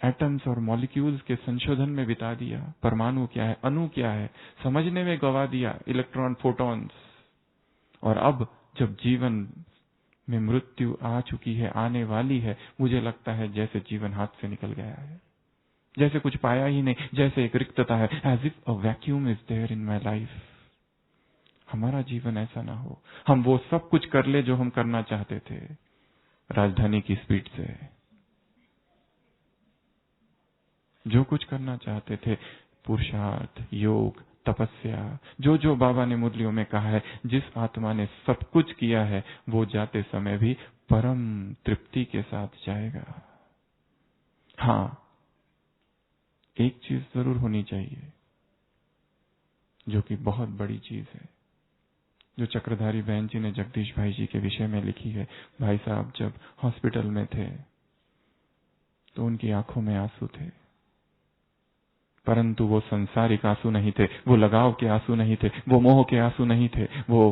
एटम्स और मॉलिक्यूल्स के संशोधन में बिता दिया, परमाणु क्या है, अणु क्या है, समझने में गवा दिया, इलेक्ट्रॉन, फोटॉन्स। और अब जब जीवन में मृत्यु आ चुकी है, आने वाली है, मुझे लगता है जैसे जीवन हाथ से निकल गया है, जैसे कुछ पाया ही नहीं, जैसे एक रिक्तता है, as if a vacuum is there in my life. हमारा जीवन ऐसा ना हो, हम वो सब कुछ कर ले जो हम करना चाहते थे राजधानी की स्पीड से, जो कुछ करना चाहते थे, पुरुषार्थ, योग, तपस्या, जो जो बाबा ने मुरलियों में कहा है, जिस आत्मा ने सब कुछ किया है वो जाते समय भी परम तृप्ति के साथ जाएगा। हाँ, एक चीज जरूर होनी चाहिए जो कि बहुत बड़ी चीज है, जो चक्रधारी बहन जी ने जगदीश भाई जी के विषय में लिखी है। भाई साहब जब हॉस्पिटल में थे तो उनकी आंखों में आंसू थे, परंतु वो संसारिक आंसू नहीं थे, वो लगाव के आंसू नहीं थे, वो मोह के आंसू नहीं थे, वो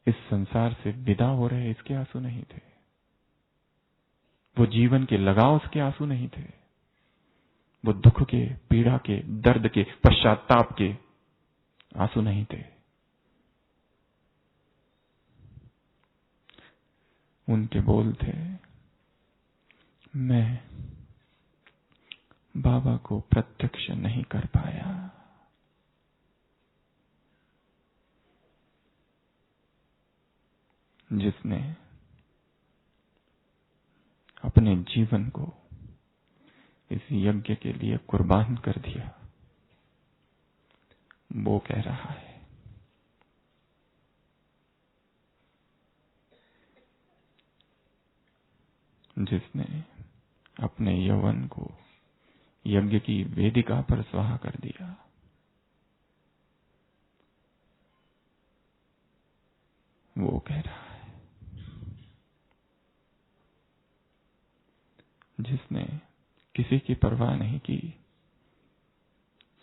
इस संसार से विदा हो रहे इसके आंसू नहीं थे, वो जीवन के लगाव के आंसू नहीं थे, वो दुख के, पीड़ा के, दर्द के, पश्चाताप के आंसू नहीं थे। उनके बोल थे, मैं बाबा को प्रत्यक्ष नहीं कर पाया, जिसने अपने जीवन को इस यज्ञ के लिए कुर्बान कर दिया, वो कह रहा है। जिसने अपने यौवन को यज्ञ की वेदिका पर स्वाहा कर दिया, वो कह रहा है। जिसने किसी की परवाह नहीं की,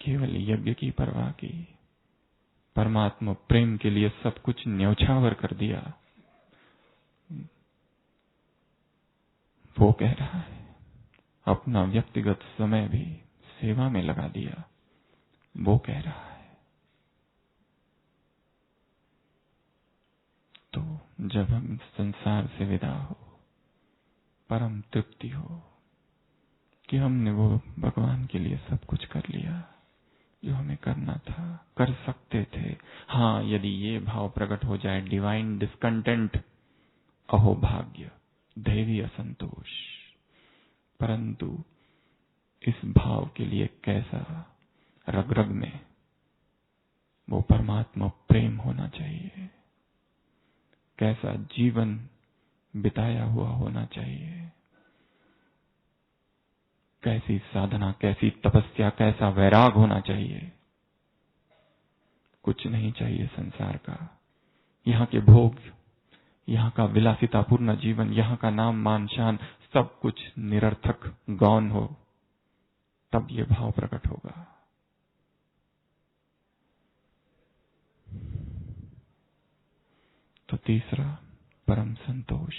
केवल यज्ञ की परवाह की, परमात्मा प्रेम के लिए सब कुछ न्यौछावर कर दिया, वो कह रहा है। अपना व्यक्तिगत समय भी सेवा में लगा दिया, वो कह रहा है। तो जब हम संसार से विदा हो, परम तृप्ति हो कि हमने वो भगवान के लिए सब कुछ कर लिया जो हमें करना था, कर सकते थे। हाँ, यदि ये भाव प्रकट हो जाए, डिवाइन डिस्कंटेंट, अहोभाग्य, दैवी असंतोष, परंतु इस भाव के लिए कैसा रग रग में वो परमात्मा प्रेम होना चाहिए, कैसा जीवन बिताया हुआ होना चाहिए, कैसी साधना, कैसी तपस्या, कैसा वैराग होना चाहिए। कुछ नहीं चाहिए संसार का, यहाँ के भोग, यहाँ का विलासितापूर्ण जीवन, यहाँ का नाम मान शान, सब कुछ निरर्थक, गौण हो, तब ये भाव प्रकट होगा। तो तीसरा परम संतोष,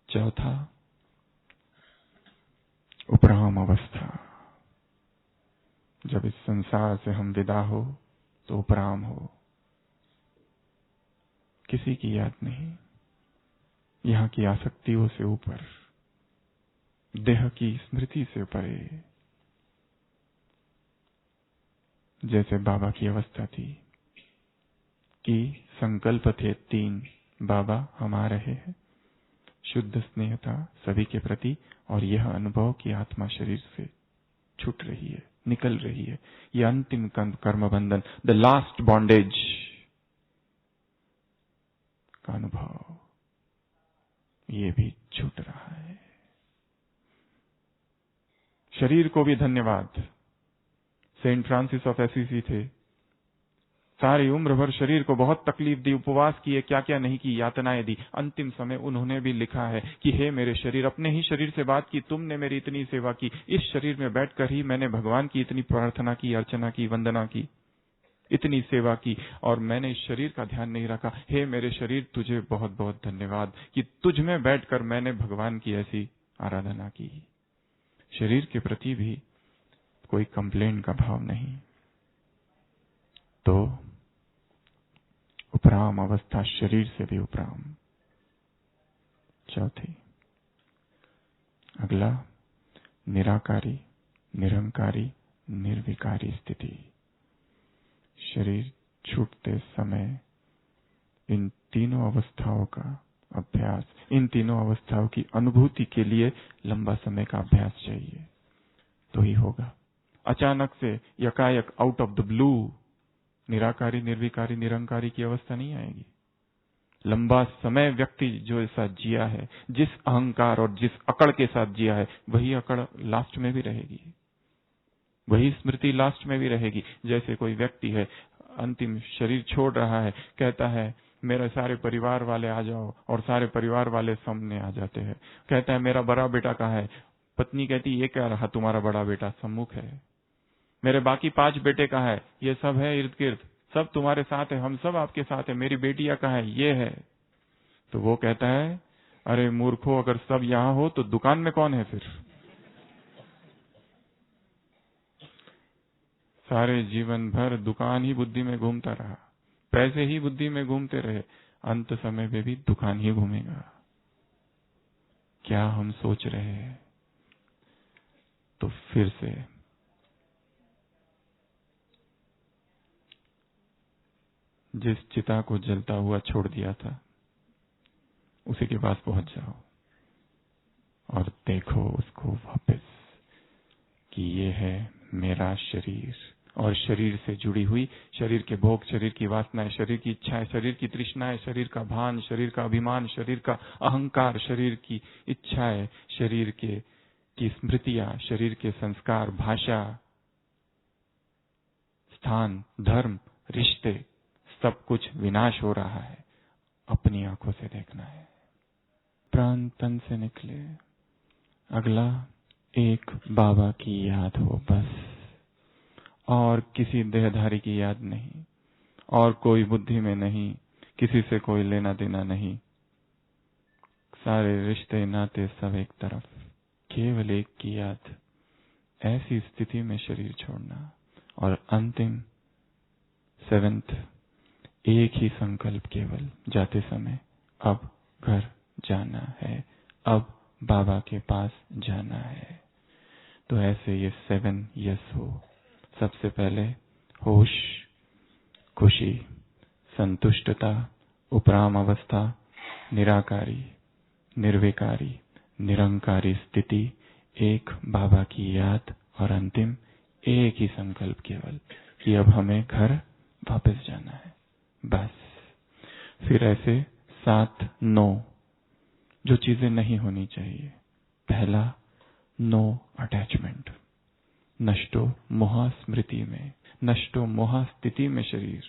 चौथा उपराम अवस्था। जब इस संसार से हम विदा हो तो उपराम हो, किसी की याद नहीं, यहाँ की आसक्तियों से ऊपर, देह की स्मृति से परे। जैसे बाबा की अवस्था थी कि संकल्प थे 3, बाबा हम आ रहे हैं, शुद्ध स्नेह था सभी के प्रति, और यह अनुभव कि आत्मा शरीर से छूट रही है, निकल रही है, यह अंतिम कर्म बंधन, द लास्ट बॉन्डेज का अनुभव, ये भी छूट रहा है। शरीर को भी धन्यवाद। सेंट फ्रांसिस ऑफ एसीसी थे, सारी उम्र भर शरीर को बहुत तकलीफ दी, उपवास किए, क्या क्या नहीं की, यातनाएं दी। अंतिम समय उन्होंने भी लिखा है कि हे मेरे शरीर, अपने ही शरीर से बात की, तुमने मेरी इतनी सेवा की, इस शरीर में बैठकर ही मैंने भगवान की इतनी प्रार्थना की, अर्चना की, वंदना की, इतनी सेवा की, और मैंने इस शरीर का ध्यान नहीं रखा। हे मेरे शरीर, तुझे बहुत बहुत धन्यवाद कि तुझ में बैठकर मैंने भगवान की ऐसी आराधना की। शरीर के प्रति भी कोई कंप्लेंट का भाव नहीं। तो उपराम अवस्था, शरीर से भी उपराम। चौथी, अगला, निराकारी, निरंकारी, निर्विकारी स्थिति। शरीर छूटते समय इन तीनों अवस्थाओं का अभ्यास, इन तीनों अवस्थाओं की अनुभूति के लिए लंबा समय का अभ्यास चाहिए, तो ही होगा। अचानक से यकायक आउट ऑफ द ब्लू निराकारी, निर्विकारी, निरंकारी की अवस्था नहीं आएगी। लंबा समय व्यक्ति जो ऐसा जिया है, जिस अहंकार और जिस अकड़ के साथ जिया है, वही अकड़ लास्ट में भी रहेगी, वही स्मृति लास्ट में भी रहेगी। जैसे कोई व्यक्ति है, अंतिम शरीर छोड़ रहा है, कहता है मेरे सारे परिवार वाले आ जाओ, और सारे परिवार वाले सामने आ जाते हैं। कहता है मेरा बड़ा बेटा कहाँ है? पत्नी कहती ये क्या रहा, तुम्हारा बड़ा बेटा सम्मुख है। मेरे बाकी 5 बेटे कहाँ है? ये सब है इर्द गिर्द, सब तुम्हारे साथ है, हम सब आपके साथ है। मेरी बेटियां कहाँ है? ये है। तो वो कहता है अरे मूर्खो, अगर सब यहाँ हो तो दुकान में कौन है फिर? सारे जीवन भर दुकान ही बुद्धि में घूमता रहा, पैसे ही बुद्धि में घूमते रहे, अंत समय में भी दुकान ही घूमेगा। क्या हम सोच रहे हैं? तो फिर से जिस चिता को जलता हुआ छोड़ दिया था, उसी के पास पहुंच जाओ और देखो उसको वापस कि ये है मेरा शरीर, और शरीर से जुड़ी हुई शरीर के भोग, शरीर की वासनाएं, शरीर की इच्छाएं, शरीर की तृष्णाएं, शरीर का भान, शरीर का अभिमान, शरीर का अहंकार, शरीर की इच्छाएं, शरीर की स्मृतियां, शरीर के संस्कार, भाषा, स्थान, धर्म, रिश्ते, सब कुछ विनाश हो रहा है। अपनी आंखों से देखना है। प्राण तन से निकले। अगला, एक बाबा की याद हो बस, और किसी देहधारी की याद नहीं, और कोई बुद्धि में नहीं, किसी से कोई लेना देना नहीं, सारे रिश्ते नाते सब एक तरफ, केवल एक की याद। ऐसी स्थिति में शरीर छोड़ना, और अंतिम 7th, एक ही संकल्प केवल जाते समय, अब घर जाना है, अब बाबा के पास जाना है। तो ऐसे ये 7 यस हो। सबसे पहले होश, खुशी, संतुष्टता, उपराम अवस्था, निराकारी, निर्विकारी, निरंकारी स्थिति, एक बाबा की याद, और अंतिम एक ही संकल्प केवल कि अब हमें घर वापस जाना है, बस। फिर ऐसे 7 नो, जो चीजें नहीं होनी चाहिए। पहला, नो अटैचमेंट, नष्टो मोहा स्मृति में, नष्टो मोहा स्थिति में शरीर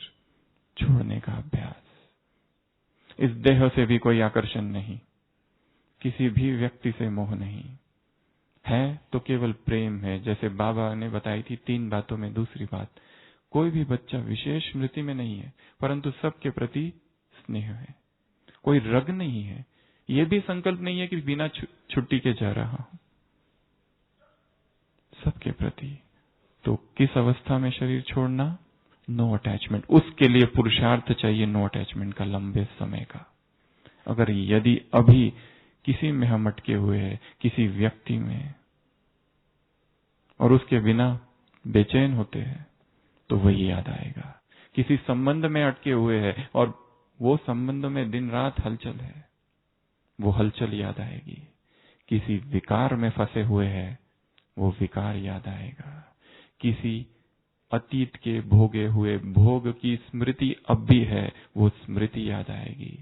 छोड़ने का अभ्यास। इस देह से भी कोई आकर्षण नहीं, किसी भी व्यक्ति से मोह नहीं है, तो केवल प्रेम है। जैसे बाबा ने बताई थी 3 बातों में दूसरी बात, कोई भी बच्चा विशेष स्मृति में नहीं है, परंतु सबके प्रति स्नेह है। कोई रग नहीं है, ये भी संकल्प नहीं है कि बिना छुट्टी के जा रहा हूं। सबके प्रति। तो किस अवस्था में शरीर छोड़ना? No attachment. उसके लिए पुरुषार्थ चाहिए नो अटैचमेंट का, लंबे समय का। अगर यदि अभी किसी में हम अटके हुए हैं, किसी व्यक्ति में, और उसके बिना बेचैन होते हैं, तो वही याद आएगा। किसी संबंध में अटके हुए हैं और वो संबंध में दिन रात हलचल है, वो हलचल याद आएगी। किसी विकार में फंसे हुए हैं, वो विकार याद आएगा। किसी अतीत के भोगे हुए भोग की स्मृति अब भी है, वो स्मृति याद आएगी।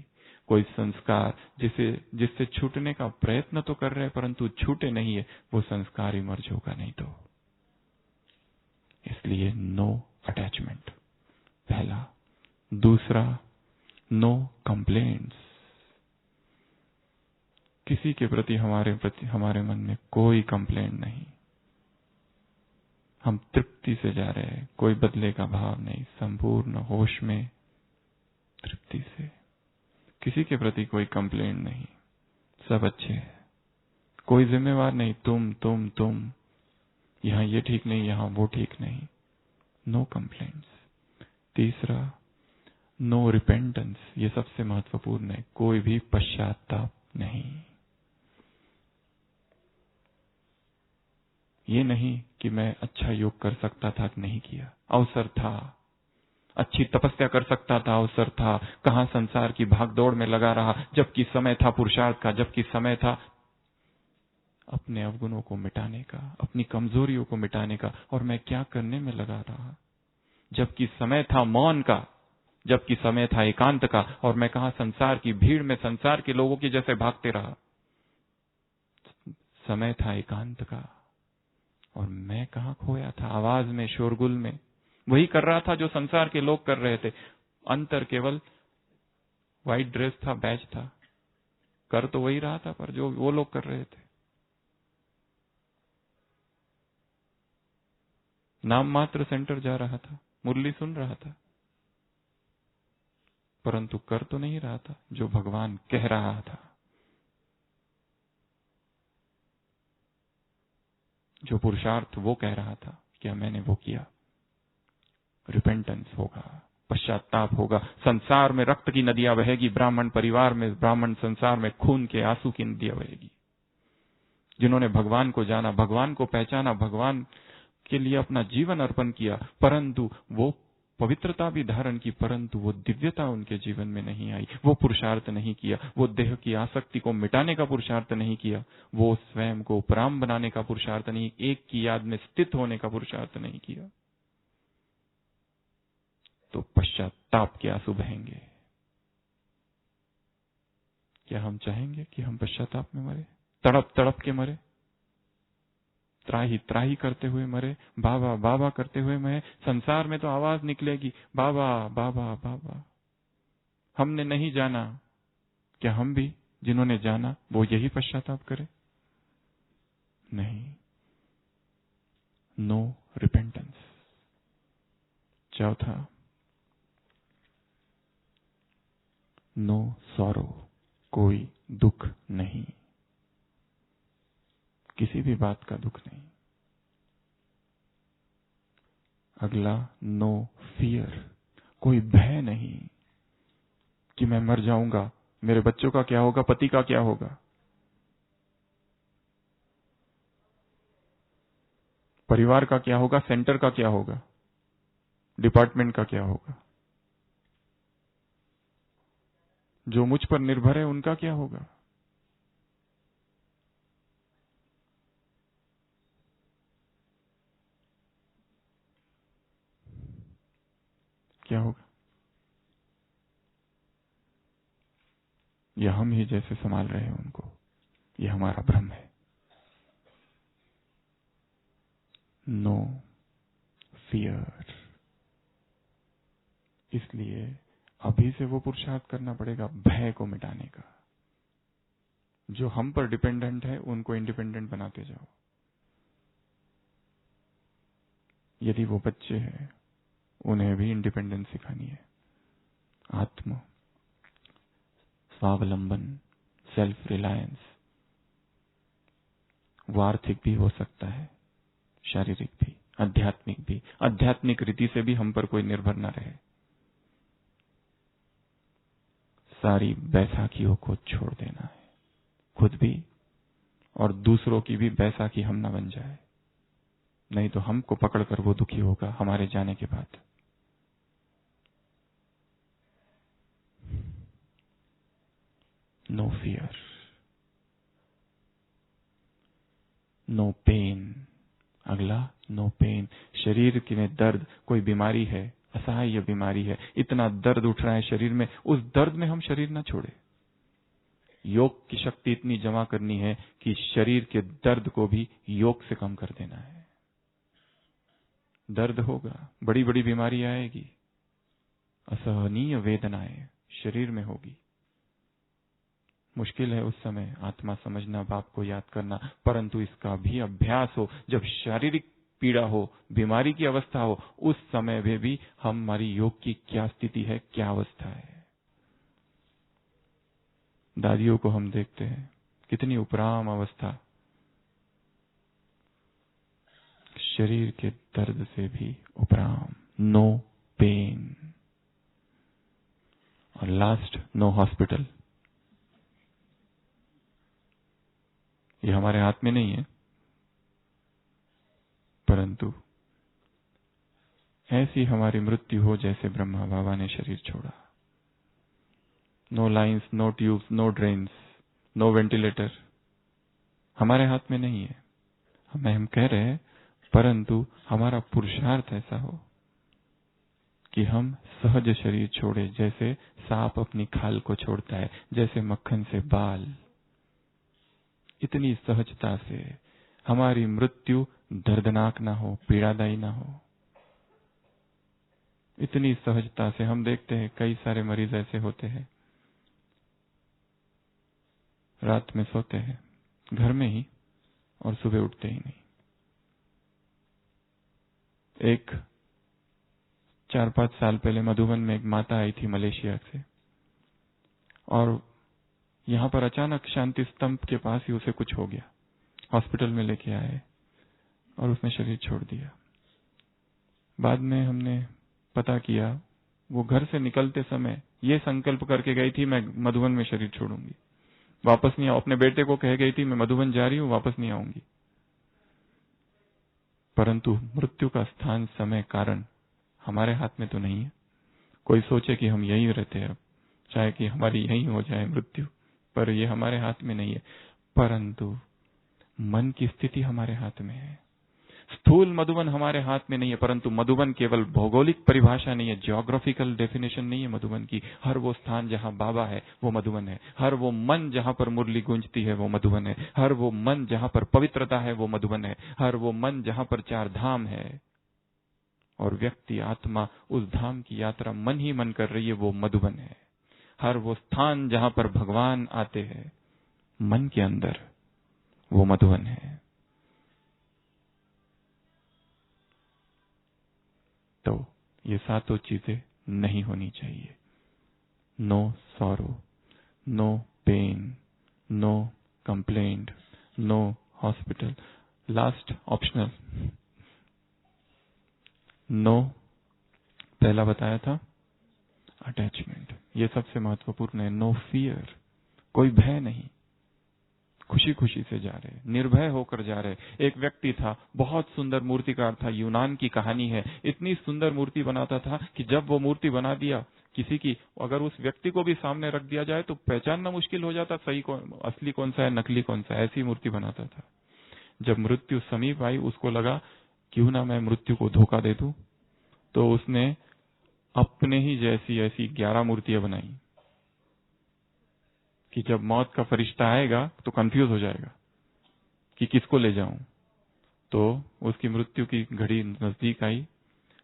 कोई संस्कार जिससे छूटने का प्रयत्न तो कर रहे हैं परंतु छूटे नहीं है, वो संस्कार इमर्ज होगा नहीं तो। इसलिए नो अटैचमेंट पहला। दूसरा, नो कंप्लेंट्स। किसी के प्रति हमारे मन में कोई कंप्लेंट नहीं। हम तृप्ति से जा रहे हैं, कोई बदले का भाव नहीं, संपूर्ण होश में तृप्ति से। किसी के प्रति कोई कंप्लेंट नहीं, सब अच्छे हैं। कोई जिम्मेवार नहीं, तुम यहां ये ठीक नहीं, यहां वो ठीक नहीं। No complaints. तीसरा, नो रिपेंटेंस। ये सबसे महत्वपूर्ण है। कोई भी पश्चाताप नहीं। ये नहीं कि मैं अच्छा योग कर सकता था, नहीं किया, अवसर था। अच्छी तपस्या कर सकता था, अवसर था। कहां संसार की भागदौड़ में लगा रहा, जबकि समय था पुरुषार्थ का, जबकि समय था अपने अवगुणों को मिटाने का, अपनी कमजोरियों को मिटाने का। और मैं क्या करने में लगा रहा, जबकि समय था मौन का, जबकि समय था एकांत का। और मैं कहा संसार की भीड़ में संसार के लोगों की जैसे भागते रहा। समय था एकांत का और मैं कहां खोया था, आवाज में, शोरगुल में। वही कर रहा था जो संसार के लोग कर रहे थे। अंतर केवल व्हाइट ड्रेस था, बैच था। कर तो वही रहा था पर जो वो लोग कर रहे थे। नाम मात्र सेंटर जा रहा था, मुरली सुन रहा था, परंतु कर तो नहीं रहा था जो भगवान कह रहा था। जो पुरुषार्थ वो कह रहा था, क्या मैंने वो किया? रिपेंटेंस होगा, पश्चाताप होगा। संसार में रक्त की नदियां बहेगी, ब्राह्मण परिवार में, ब्राह्मण संसार में खून के आंसू की नदियां बहेगी। जिन्होंने भगवान को जाना, भगवान को पहचाना, भगवान के लिए अपना जीवन अर्पण किया, परंतु वो पवित्रता भी धारण की, परंतु वो दिव्यता उनके जीवन में नहीं आई। वो पुरुषार्थ नहीं किया, वो देह की आसक्ति को मिटाने का पुरुषार्थ नहीं किया, वो स्वयं को उपराम बनाने का पुरुषार्थ नहीं, एक की याद में स्थित होने का पुरुषार्थ नहीं किया, तो पश्चाताप के आंसू बहेंगे। क्या हम चाहेंगे कि हम पश्चाताप में मरे, तड़प तड़प के मरे, त्राही त्राही करते हुए मरे, बाबा बाबा करते हुए मरे? संसार में तो आवाज निकलेगी, बाबा बाबा बाबा। हमने नहीं जाना, क्या हम भी, जिन्होंने जाना, वो यही पश्चाताप करे? नहीं। No repentance. चौथा, नो सॉरो। कोई दुख नहीं, किसी भी बात का दुख नहीं। अगला, नो फियर। कोई भय नहीं कि मैं मर जाऊंगा, मेरे बच्चों का क्या होगा, पति का क्या होगा, परिवार का क्या होगा, सेंटर का क्या होगा, डिपार्टमेंट का क्या होगा, जो मुझ पर निर्भर है उनका क्या होगा। क्या होगा? या हम ही जैसे संभाल रहे हैं उनको, ये हमारा भ्रम है। No fear. इसलिए अभी से वो पुरुषार्थ करना पड़ेगा भय को मिटाने का। जो हम पर डिपेंडेंट है उनको इंडिपेंडेंट बनाते जाओ। यदि वो बच्चे हैं, उन्हें भी इंडिपेंडेंस सिखानी है। आत्म स्वावलंबन, सेल्फ रिलायंस। वो आर्थिक भी हो सकता है, शारीरिक भी, आध्यात्मिक भी। आध्यात्मिक रीति से भी हम पर कोई निर्भर न रहे। सारी बैसाखियों को छोड़ देना है, खुद भी और दूसरों की भी बैसाखी हम न बन जाए, नहीं तो हमको पकड़कर वो दुखी होगा हमारे जाने के बाद। No fear, no pain. अगला, नो पेन। शरीर की में दर्द, कोई बीमारी है, असहाय बीमारी है, इतना दर्द उठ रहा है शरीर में, उस दर्द में हम शरीर ना छोड़े। योग की शक्ति इतनी जमा करनी है कि शरीर के दर्द को भी योग से कम कर देना है। दर्द होगा, बड़ी बड़ी बीमारी आएगी, असहनीय वेदनाएं शरीर में होगी। मुश्किल है उस समय आत्मा समझना, बाप को याद करना, परंतु इसका भी अभ्यास हो। जब शारीरिक पीड़ा हो, बीमारी की अवस्था हो, उस समय में भी हमारी योग की क्या स्थिति है, क्या अवस्था है। दादियों को हम देखते हैं, कितनी उपराम अवस्था, शरीर के दर्द से भी उपराम, नो पेन। और लास्ट, नो हॉस्पिटल। ये हमारे हाथ में नहीं है, परंतु ऐसी हमारी मृत्यु हो जैसे ब्रह्मा बाबा ने शरीर छोड़ा। No lines, no tubes, no drains, no ventilator, हमारे हाथ में नहीं है। हम कह रहे हैं, परंतु हमारा पुरुषार्थ ऐसा हो कि हम सहज शरीर छोड़े, जैसे सांप अपनी खाल को छोड़ता है, जैसे मक्खन से बाल। इतनी सहजता से हमारी मृत्यु दर्दनाक ना हो, पीड़ादायी ना हो। इतनी सहजता से हम देखते हैं, कई सारे मरीज ऐसे होते हैं, रात में सोते हैं घर में ही और सुबह उठते ही नहीं। एक 4-5 साल पहले मधुबन में एक माता आई थी मलेशिया से, और यहां पर अचानक शांति स्तंभ के पास ही उसे कुछ हो गया। हॉस्पिटल में लेके आए और उसने शरीर छोड़ दिया। बाद में हमने पता किया, वो घर से निकलते समय ये संकल्प करके गई थी, मैं मधुबन में शरीर छोड़ूंगी, वापस नहीं आऊं। अपने बेटे को कह गई थी, मैं मधुबन जा रही हूं, वापस नहीं आऊंगी। परंतु मृत्यु का स्थान, समय, कारण हमारे हाथ में तो नहीं है। कोई सोचे कि हम यहीं रहते हैं, चाहे कि हमारी यहीं हो जाए मृत्यु, पर ये हमारे हाथ में नहीं है। परंतु मन की स्थिति हमारे हाथ में है। स्थूल मधुबन हमारे हाथ में नहीं है, परंतु मधुबन केवल भौगोलिक परिभाषा नहीं है, जियोग्राफिकल डेफिनेशन नहीं है मधुबन की। हर वो स्थान जहां बाबा है वो मधुबन है। हर वो मन जहां पर मुरली गूंजती है वो मधुबन है। हर वो मन जहां पर पवित्रता है वो मधुबन है। हर वो मन जहां पर 4 धाम है और व्यक्ति आत्मा उस धाम की यात्रा मन ही मन कर रही है, वो मधुबन है। हर वो स्थान जहां पर भगवान आते हैं मन के अंदर, वो मधुबन है। तो ये सातों चीजें नहीं होनी चाहिए। No sorrow, no pain, no complaint, no hospital. Last, optional, no, पहला बताया था अटैचमेंट, ये सबसे महत्वपूर्ण है। नो फियर, कोई भय नहीं, खुशी खुशी से जा रहे, निर्भय होकर जा रहे। एक व्यक्ति था, बहुत सुंदर मूर्तिकार था, यूनान की कहानी है। इतनी सुंदर मूर्ति बनाता था कि जब वो मूर्ति बना दिया किसी की, अगर उस व्यक्ति को भी सामने रख दिया जाए तो पहचानना मुश्किल हो जाता, सही कौन, असली कौन सा है, नकली कौन सा है। ऐसी मूर्ति बनाता था। जब मृत्यु समीप आई, उसको लगा क्यों ना मैं मृत्यु को धोखा दे दूं, तो उसने अपने ही जैसी ऐसी 11 मूर्तियां बनाई कि जब मौत का फरिश्ता आएगा तो कंफ्यूज हो जाएगा कि किसको ले जाऊं। तो उसकी मृत्यु की घड़ी नजदीक आई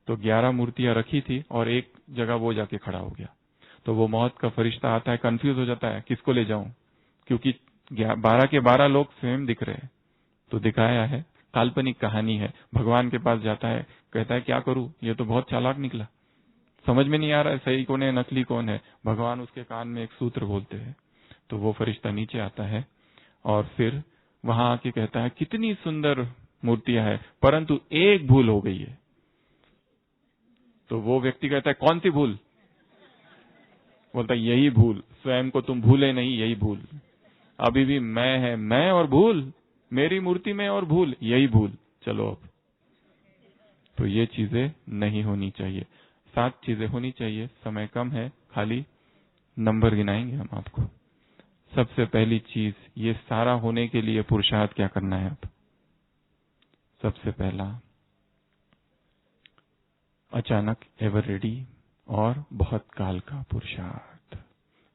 तो 11 मूर्तियां रखी थी और एक जगह वो जाके खड़ा हो गया। तो वो मौत का फरिश्ता आता है, कंफ्यूज हो जाता है किसको ले जाऊं, क्योंकि 12 के 12 लोग स्वयं दिख रहे हैं। तो दिखाया है, काल्पनिक कहानी है। भगवान के पास जाता है, कहता है क्या करूं, ये तो बहुत चालाक निकला, समझ में नहीं आ रहा है सही कौन है नकली कौन है। भगवान उसके कान में एक सूत्र बोलते हैं, तो वो फरिश्ता नीचे आता है और फिर वहां आके कहता है कितनी सुंदर मूर्तियां है, परंतु एक भूल हो गई है। तो वो व्यक्ति कहता है कौन सी भूल? बोलता है यही भूल, स्वयं को तुम भूले नहीं, यही भूल। अभी भी मैं है, मैं और भूल, मेरी मूर्ति में और भूल, यही भूल। चलो अब तो ये चीजें नहीं होनी चाहिए। 7 चीजें होनी चाहिए। समय कम है, खाली नंबर गिनाएंगे हम आपको। सबसे पहली चीज, ये सारा होने के लिए पुरुषार्थ क्या करना है? अब सबसे पहला, अचानक, एवर रेडी और बहुत काल का पुरुषार्थ।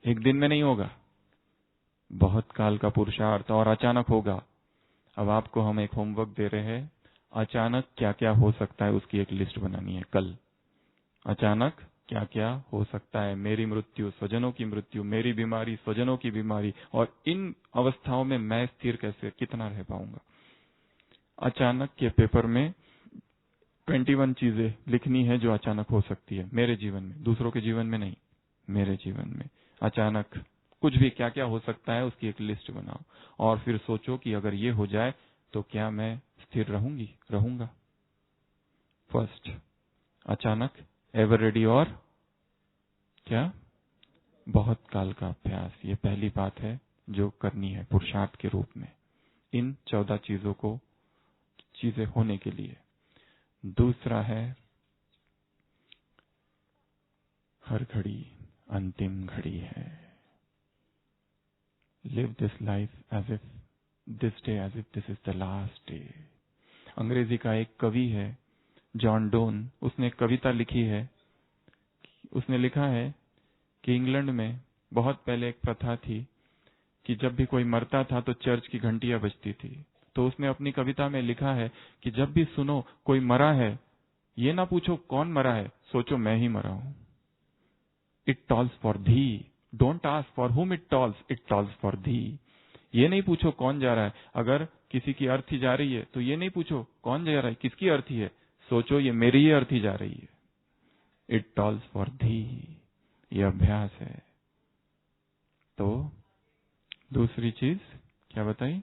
एक दिन में नहीं होगा, बहुत काल का पुरुषार्थ और अचानक होगा। अब आपको हम एक होमवर्क दे रहे हैं, अचानक क्या क्या हो सकता है उसकी एक लिस्ट बनानी है कल। अचानक क्या क्या हो सकता है? मेरी मृत्यु, स्वजनों की मृत्यु, मेरी बीमारी, स्वजनों की बीमारी, और इन अवस्थाओं में मैं स्थिर कैसे, कितना रह पाऊंगा? अचानक के पेपर में 21 चीजें लिखनी है जो अचानक हो सकती है मेरे जीवन में, दूसरों के जीवन में नहीं, मेरे जीवन में। अचानक कुछ भी क्या क्या हो सकता है उसकी एक लिस्ट बनाओ, और फिर सोचो कि अगर ये हो जाए तो क्या मैं स्थिर रहूंगा। फर्स्ट, अचानक, एवर रेडी और क्या? बहुत काल का अभ्यास। ये पहली बात है जो करनी है पुरुषार्थ के रूप में, इन 14 चीजें होने के लिए। दूसरा है, हर घड़ी अंतिम घड़ी है। Live this life as if this day as if this is the last day. अंग्रेजी का एक कवि है जॉन डोन, उसने एक कविता लिखी है। उसने लिखा है कि इंग्लैंड में बहुत पहले एक प्रथा थी कि जब भी कोई मरता था तो चर्च की घंटियां बजती थी। तो उसने अपनी कविता में लिखा है कि जब भी सुनो कोई मरा है, ये ना पूछो कौन मरा है, सोचो मैं ही मरा हूं। इट टॉल्स फॉर धी, डोंट आस्क फॉर हुम इट टॉल्स फॉर धी। ये नहीं पूछो कौन जा रहा है। अगर किसी की अर्थी जा रही है तो ये नहीं पूछो कौन जा रहा है, किसकी अर्थी है, सोचो ये मेरी ही अर्थी जा रही है। इट टॉल्स फॉर धी, ये अभ्यास है। तो दूसरी चीज क्या बताई?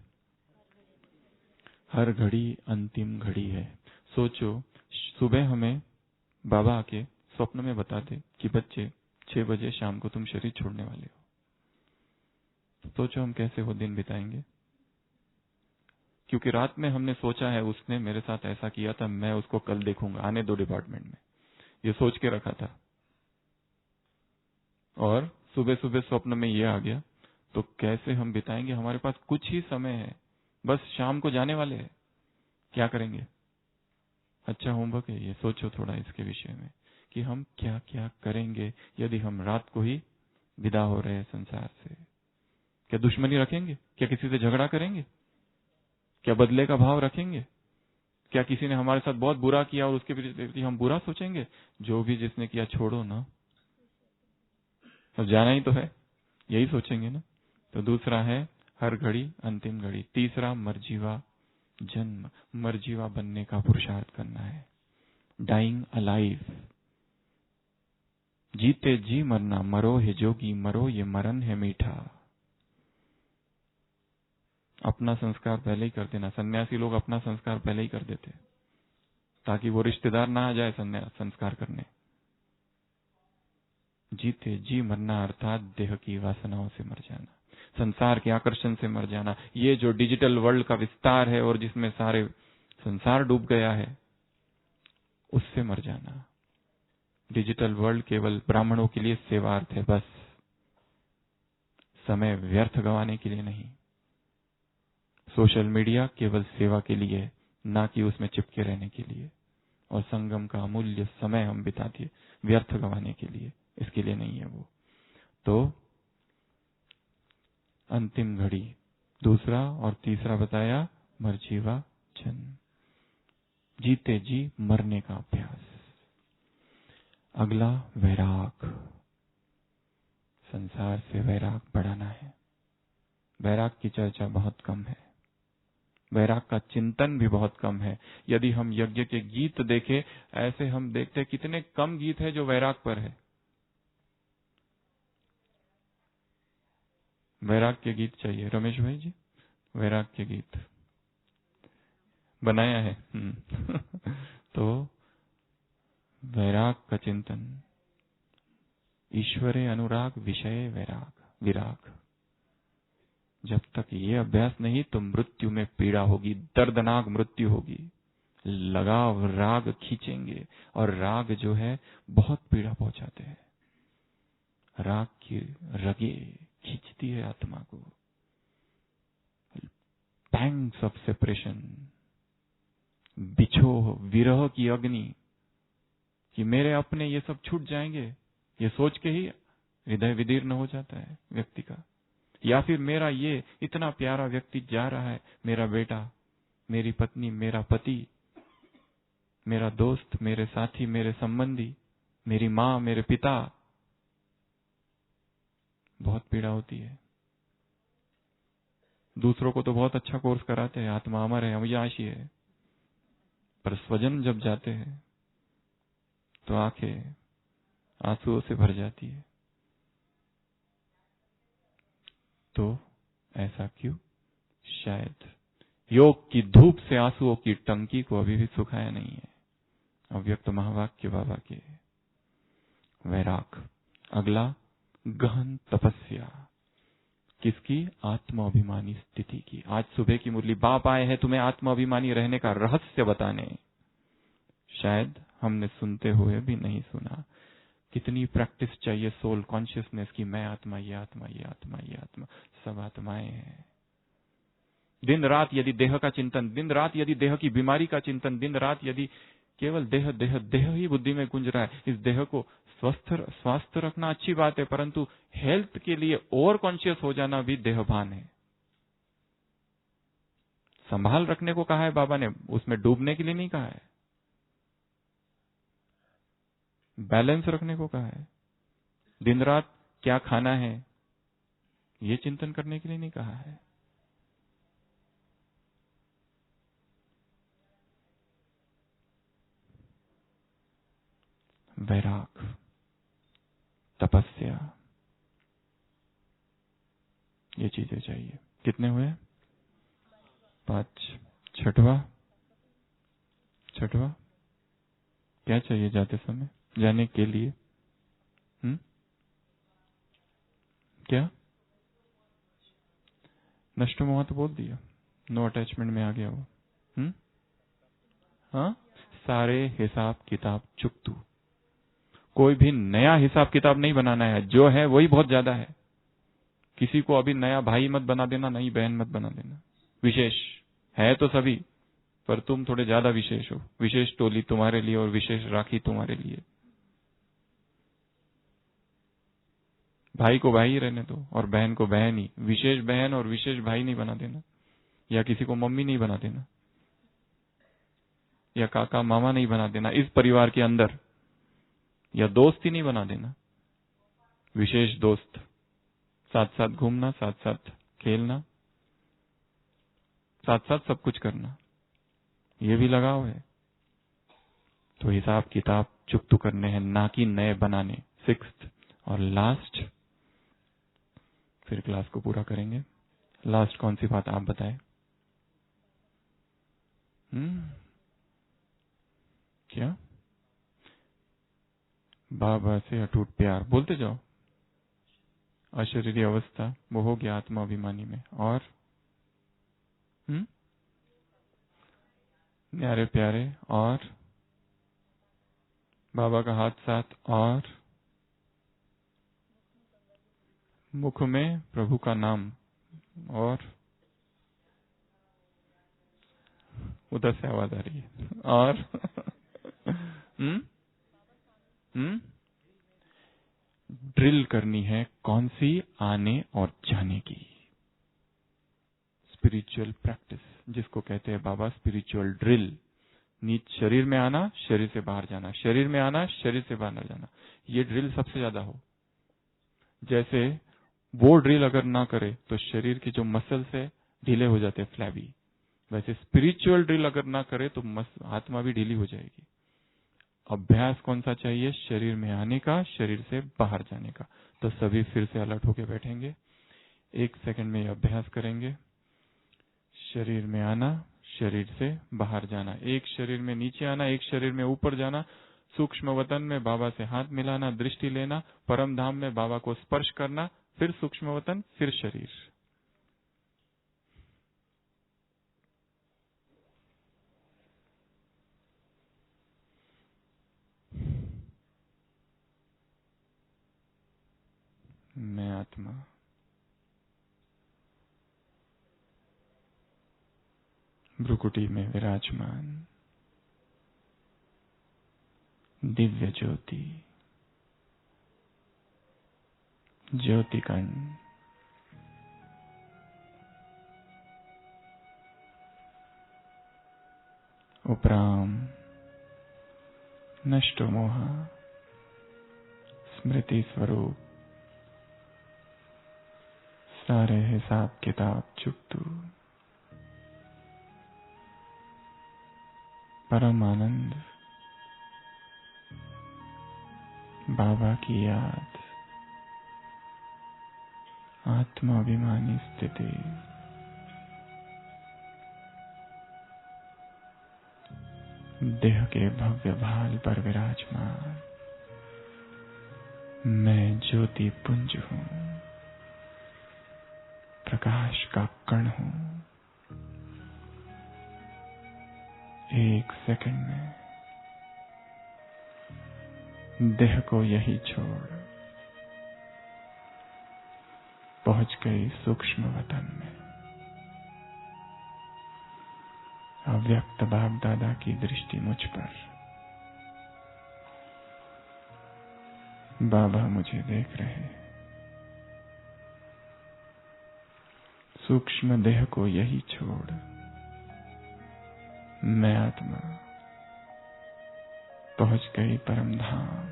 हर घड़ी अंतिम घड़ी है। सोचो, सुबह हमें बाबा आके स्वप्न में बता दे कि बच्चे 6 बजे शाम को तुम शरीर छोड़ने वाले हो। तो सोचो हम कैसे वो दिन बिताएंगे। क्योंकि रात में हमने सोचा है उसने मेरे साथ ऐसा किया था, मैं उसको कल देखूंगा, आने दो डिपार्टमेंट में, ये सोच के रखा था, और सुबह सुबह स्वप्न में ये आ गया, तो कैसे हम बिताएंगे? हमारे पास कुछ ही समय है, बस शाम को जाने वाले हैं, क्या करेंगे? अच्छा होमवर्क है ये, सोचो थोड़ा इसके विषय में कि हम क्या क्या करेंगे यदि हम रात को ही विदा हो रहे हैं संसार से। क्या दुश्मनी रखेंगे? क्या किसी से झगड़ा करेंगे? क्या बदले का भाव रखेंगे? क्या किसी ने हमारे साथ बहुत बुरा किया और उसके प्रति हम बुरा सोचेंगे? जो भी जिसने किया छोड़ो ना, अब जाना ही तो है, यही सोचेंगे ना। तो दूसरा है हर घड़ी अंतिम घड़ी। तीसरा, मरजीवा जन्म, मरजीवा बनने का पुरुषार्थ करना है। डाइंग अलाइव, जीते जी मरना, मरो है जोगी मरो, ये मरण है मीठा। अपना संस्कार पहले ही कर देना। सन्यासी लोग अपना संस्कार पहले ही कर देते ताकि वो रिश्तेदार ना आ जाए संस्कार करने। जीते जी मरना अर्थात देह की वासनाओं से मर जाना, संसार के आकर्षण से मर जाना। ये जो डिजिटल वर्ल्ड का विस्तार है और जिसमें सारे संसार डूब गया है, उससे मर जाना। डिजिटल वर्ल्ड केवल ब्राह्मणों के लिए सेवार्थ है, बस समय व्यर्थ गंवाने के लिए नहीं। सोशल मीडिया केवल सेवा के लिए, ना कि उसमें चिपके रहने के लिए। और संगम का अमूल्य समय हम बिता दिए व्यर्थ गंवाने के लिए, इसके लिए नहीं है वो। तो अंतिम घड़ी दूसरा, और तीसरा बताया मरजीवा जन्म, जीते जी मरने का अभ्यास। अगला, वैराग, संसार से वैराग बढ़ाना है। वैराग की चर्चा बहुत कम है, वैराग का चिंतन भी बहुत कम है। यदि हम यज्ञ के गीत देखें, ऐसे हम देखते हैं कितने कम गीत है जो वैराग पर है। वैराग के गीत चाहिए रमेश भाई जी, वैराग के गीत। बनाया है। तो वैराग का चिंतन, ईश्वरे अनुराग विषय वैराग विराग, जब तक ये अभ्यास नहीं तो मृत्यु में पीड़ा होगी, दर्दनाक मृत्यु होगी। लगाव राग खींचेंगे, और राग जो है बहुत पीड़ा पहुंचाते हैं। राग की रगे खींचती है आत्मा को, पैंग्स ऑफ सेपरेशन, बिछोह विरह की अग्नि, कि मेरे अपने ये सब छूट जाएंगे, ये सोच के ही हृदय विदीर्ण हो जाता है व्यक्ति का। या फिर मेरा ये इतना प्यारा व्यक्ति जा रहा है, मेरा बेटा, मेरी पत्नी, मेरा पति, मेरा दोस्त, मेरे साथी, मेरे संबंधी, मेरी माँ, मेरे पिता, बहुत पीड़ा होती है। दूसरों को तो बहुत अच्छा कोर्स कराते हैं, आत्मा अमर है, अविनाशी है, पर स्वजन जब जाते हैं तो आंखें आंसुओं से भर जाती है। तो ऐसा क्यों? शायद योग की धूप से आंसुओं की टंकी को अभी भी सुखाया नहीं है। अव्यक्त महावाक्य बाबा के। वैराग। अगला, गहन तपस्या। किसकी? आत्माभिमानी स्थिति की। आज सुबह की मुरली, बाप आए हैं तुम्हें आत्माभिमानी रहने का रहस्य बताने। शायद हमने सुनते हुए भी नहीं सुना। कितनी प्रैक्टिस चाहिए सोल कॉन्शियसनेस की, मैं आत्मा, ये आत्मा, ये आत्मा, ये आत्मा, सब आत्माएं हैं। दिन रात यदि देह का चिंतन, दिन रात यदि देह की बीमारी का चिंतन, दिन रात यदि केवल देह देह देह ही बुद्धि में गुंज रहा है, इस देह को स्वास्थ्य रखना अच्छी बात है, परंतु हेल्थ के लिए ओवर कॉन्शियस हो जाना भी देहभान है। संभाल रखने को कहा है बाबा ने, उसमें डूबने के लिए नहीं कहा है। बैलेंस रखने को कहा है। दिन रात क्या खाना है, ये चिंतन करने के लिए नहीं कहा है। वैराग, तपस्या, ये चीजें चाहिए। कितने हुए? 5। छठवा क्या चाहिए जाते समय, जाने के लिए? क्या? नष्ट मोह तो बोल दिया, नो अटैचमेंट में आ गया वो। हाँ, सारे हिसाब किताब चुकतू। कोई भी नया हिसाब किताब नहीं बनाना है, जो है वही बहुत ज्यादा है। किसी को अभी नया भाई मत बना देना, नई बहन मत बना देना। विशेष है तो सभी, पर तुम थोड़े ज्यादा विशेष हो। विशेष टोली तुम्हारे लिए और विशेष राखी तुम्हारे लिए। भाई को भाई ही रहने दो और बहन को बहन ही। विशेष बहन और विशेष भाई नहीं बना देना, या किसी को मम्मी नहीं बना देना, या काका मामा नहीं बना देना इस परिवार के अंदर, या दोस्त ही नहीं बना देना। विशेष दोस्त, साथ साथ घूमना, साथ साथ खेलना, साथ साथ सब कुछ करना, ये भी लगाव है। तो हिसाब किताब चुकतू करने हैं, ना कि नए बनाने। 6th और लास्ट, फिर क्लास को पूरा करेंगे। लास्ट कौन सी बात आप बताएं? क्या? बाबा से अटूट प्यार, बोलते जाओ। अशरीरी अवस्था, वो हो गया आत्माभिमानी में। और न्यारे प्यारे, और बाबा का हाथ साथ, और मुख में प्रभु का नाम, और उधर से आवाज आ रही है, और ड्रिल करनी है। कौन सी? आने और जाने की। स्पिरिचुअल प्रैक्टिस, जिसको कहते हैं बाबा स्पिरिचुअल ड्रिल। नीच शरीर में आना, शरीर से बाहर जाना, शरीर में आना, शरीर से बाहर जाना, ये ड्रिल सबसे ज्यादा हो। जैसे वो ड्रिल अगर ना करे तो शरीर के जो मसल्स है ढीले हो जाते हैं, फ्लैबी। वैसे स्पिरिचुअल ड्रिल अगर ना करे तो आत्मा भी ढीली हो जाएगी। अभ्यास कौन सा चाहिए? शरीर में आने का, शरीर से बाहर जाने का। तो सभी फिर से अलर्ट होके बैठेंगे, 1 सेकंड में ये अभ्यास करेंगे। शरीर में आना, शरीर से बाहर जाना, एक शरीर में नीचे आना, एक शरीर में ऊपर जाना, सूक्ष्म वतन में बाबा से हाथ मिलाना, दृष्टि लेना, परम धाम में बाबा को स्पर्श करना, फिर सूक्ष्म वतन, फिर शरीर। मैं आत्मा भ्रुकुटी में विराजमान दिव्य ज्योति, ज्योतिकण, उपराम नष्टो मोह स्मृति स्वरूप, सारे हिसाब किताब चुकतू, परम आनंद, बाबा की याद, आत्माभिमानी स्थिति, देह के भव्य भाल पर विराजमान मैं ज्योति पुंज हूं, प्रकाश का कण हूं। एक सेकंड में देह को यही छोड़ पहुंच गई सूक्ष्म वतन में। अव्यक्त बाप दादा की दृष्टि मुझ पर, बाबा मुझे देख रहे। सूक्ष्म देह को यही छोड़ मैं आत्मा पहुंच गई परम धाम।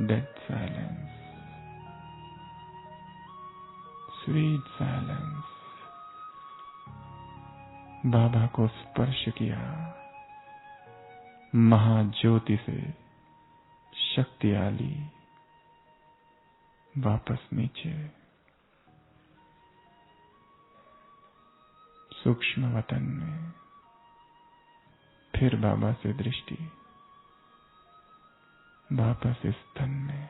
Dead silence, sweet silence. Baba को स्पर्श किया, महाज्योति से शक्ति आली, वापस नीचे सूक्ष्म वतन में, फिर बाबा से दृष्टि, वापस इस तन में,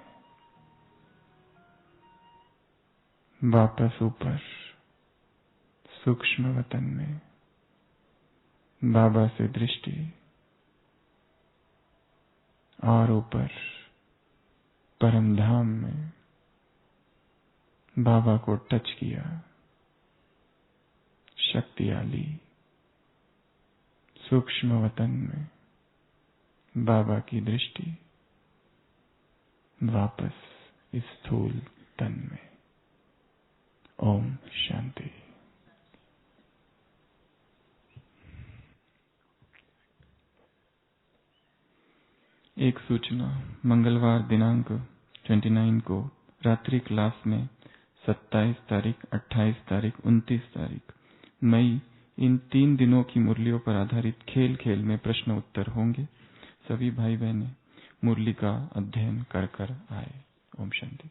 वापस ऊपर सूक्ष्म वतन में, बाबा से दृष्टि, और ऊपर परम धाम में बाबा को टच किया, शक्ति आली। सूक्ष्म वतन में बाबा की दृष्टि, वापस इस स्थूल तन में। ओम शांति। एक सूचना, मंगलवार दिनांक 29 को रात्रि क्लास में 27 तारीख, 28 तारीख, 29 तारीख मई, इन 3 दिनों की मुरलियों पर आधारित खेल खेल में प्रश्न उत्तर होंगे। सभी भाई बहनें मुरली का अध्ययन कर आए। ओम शांति।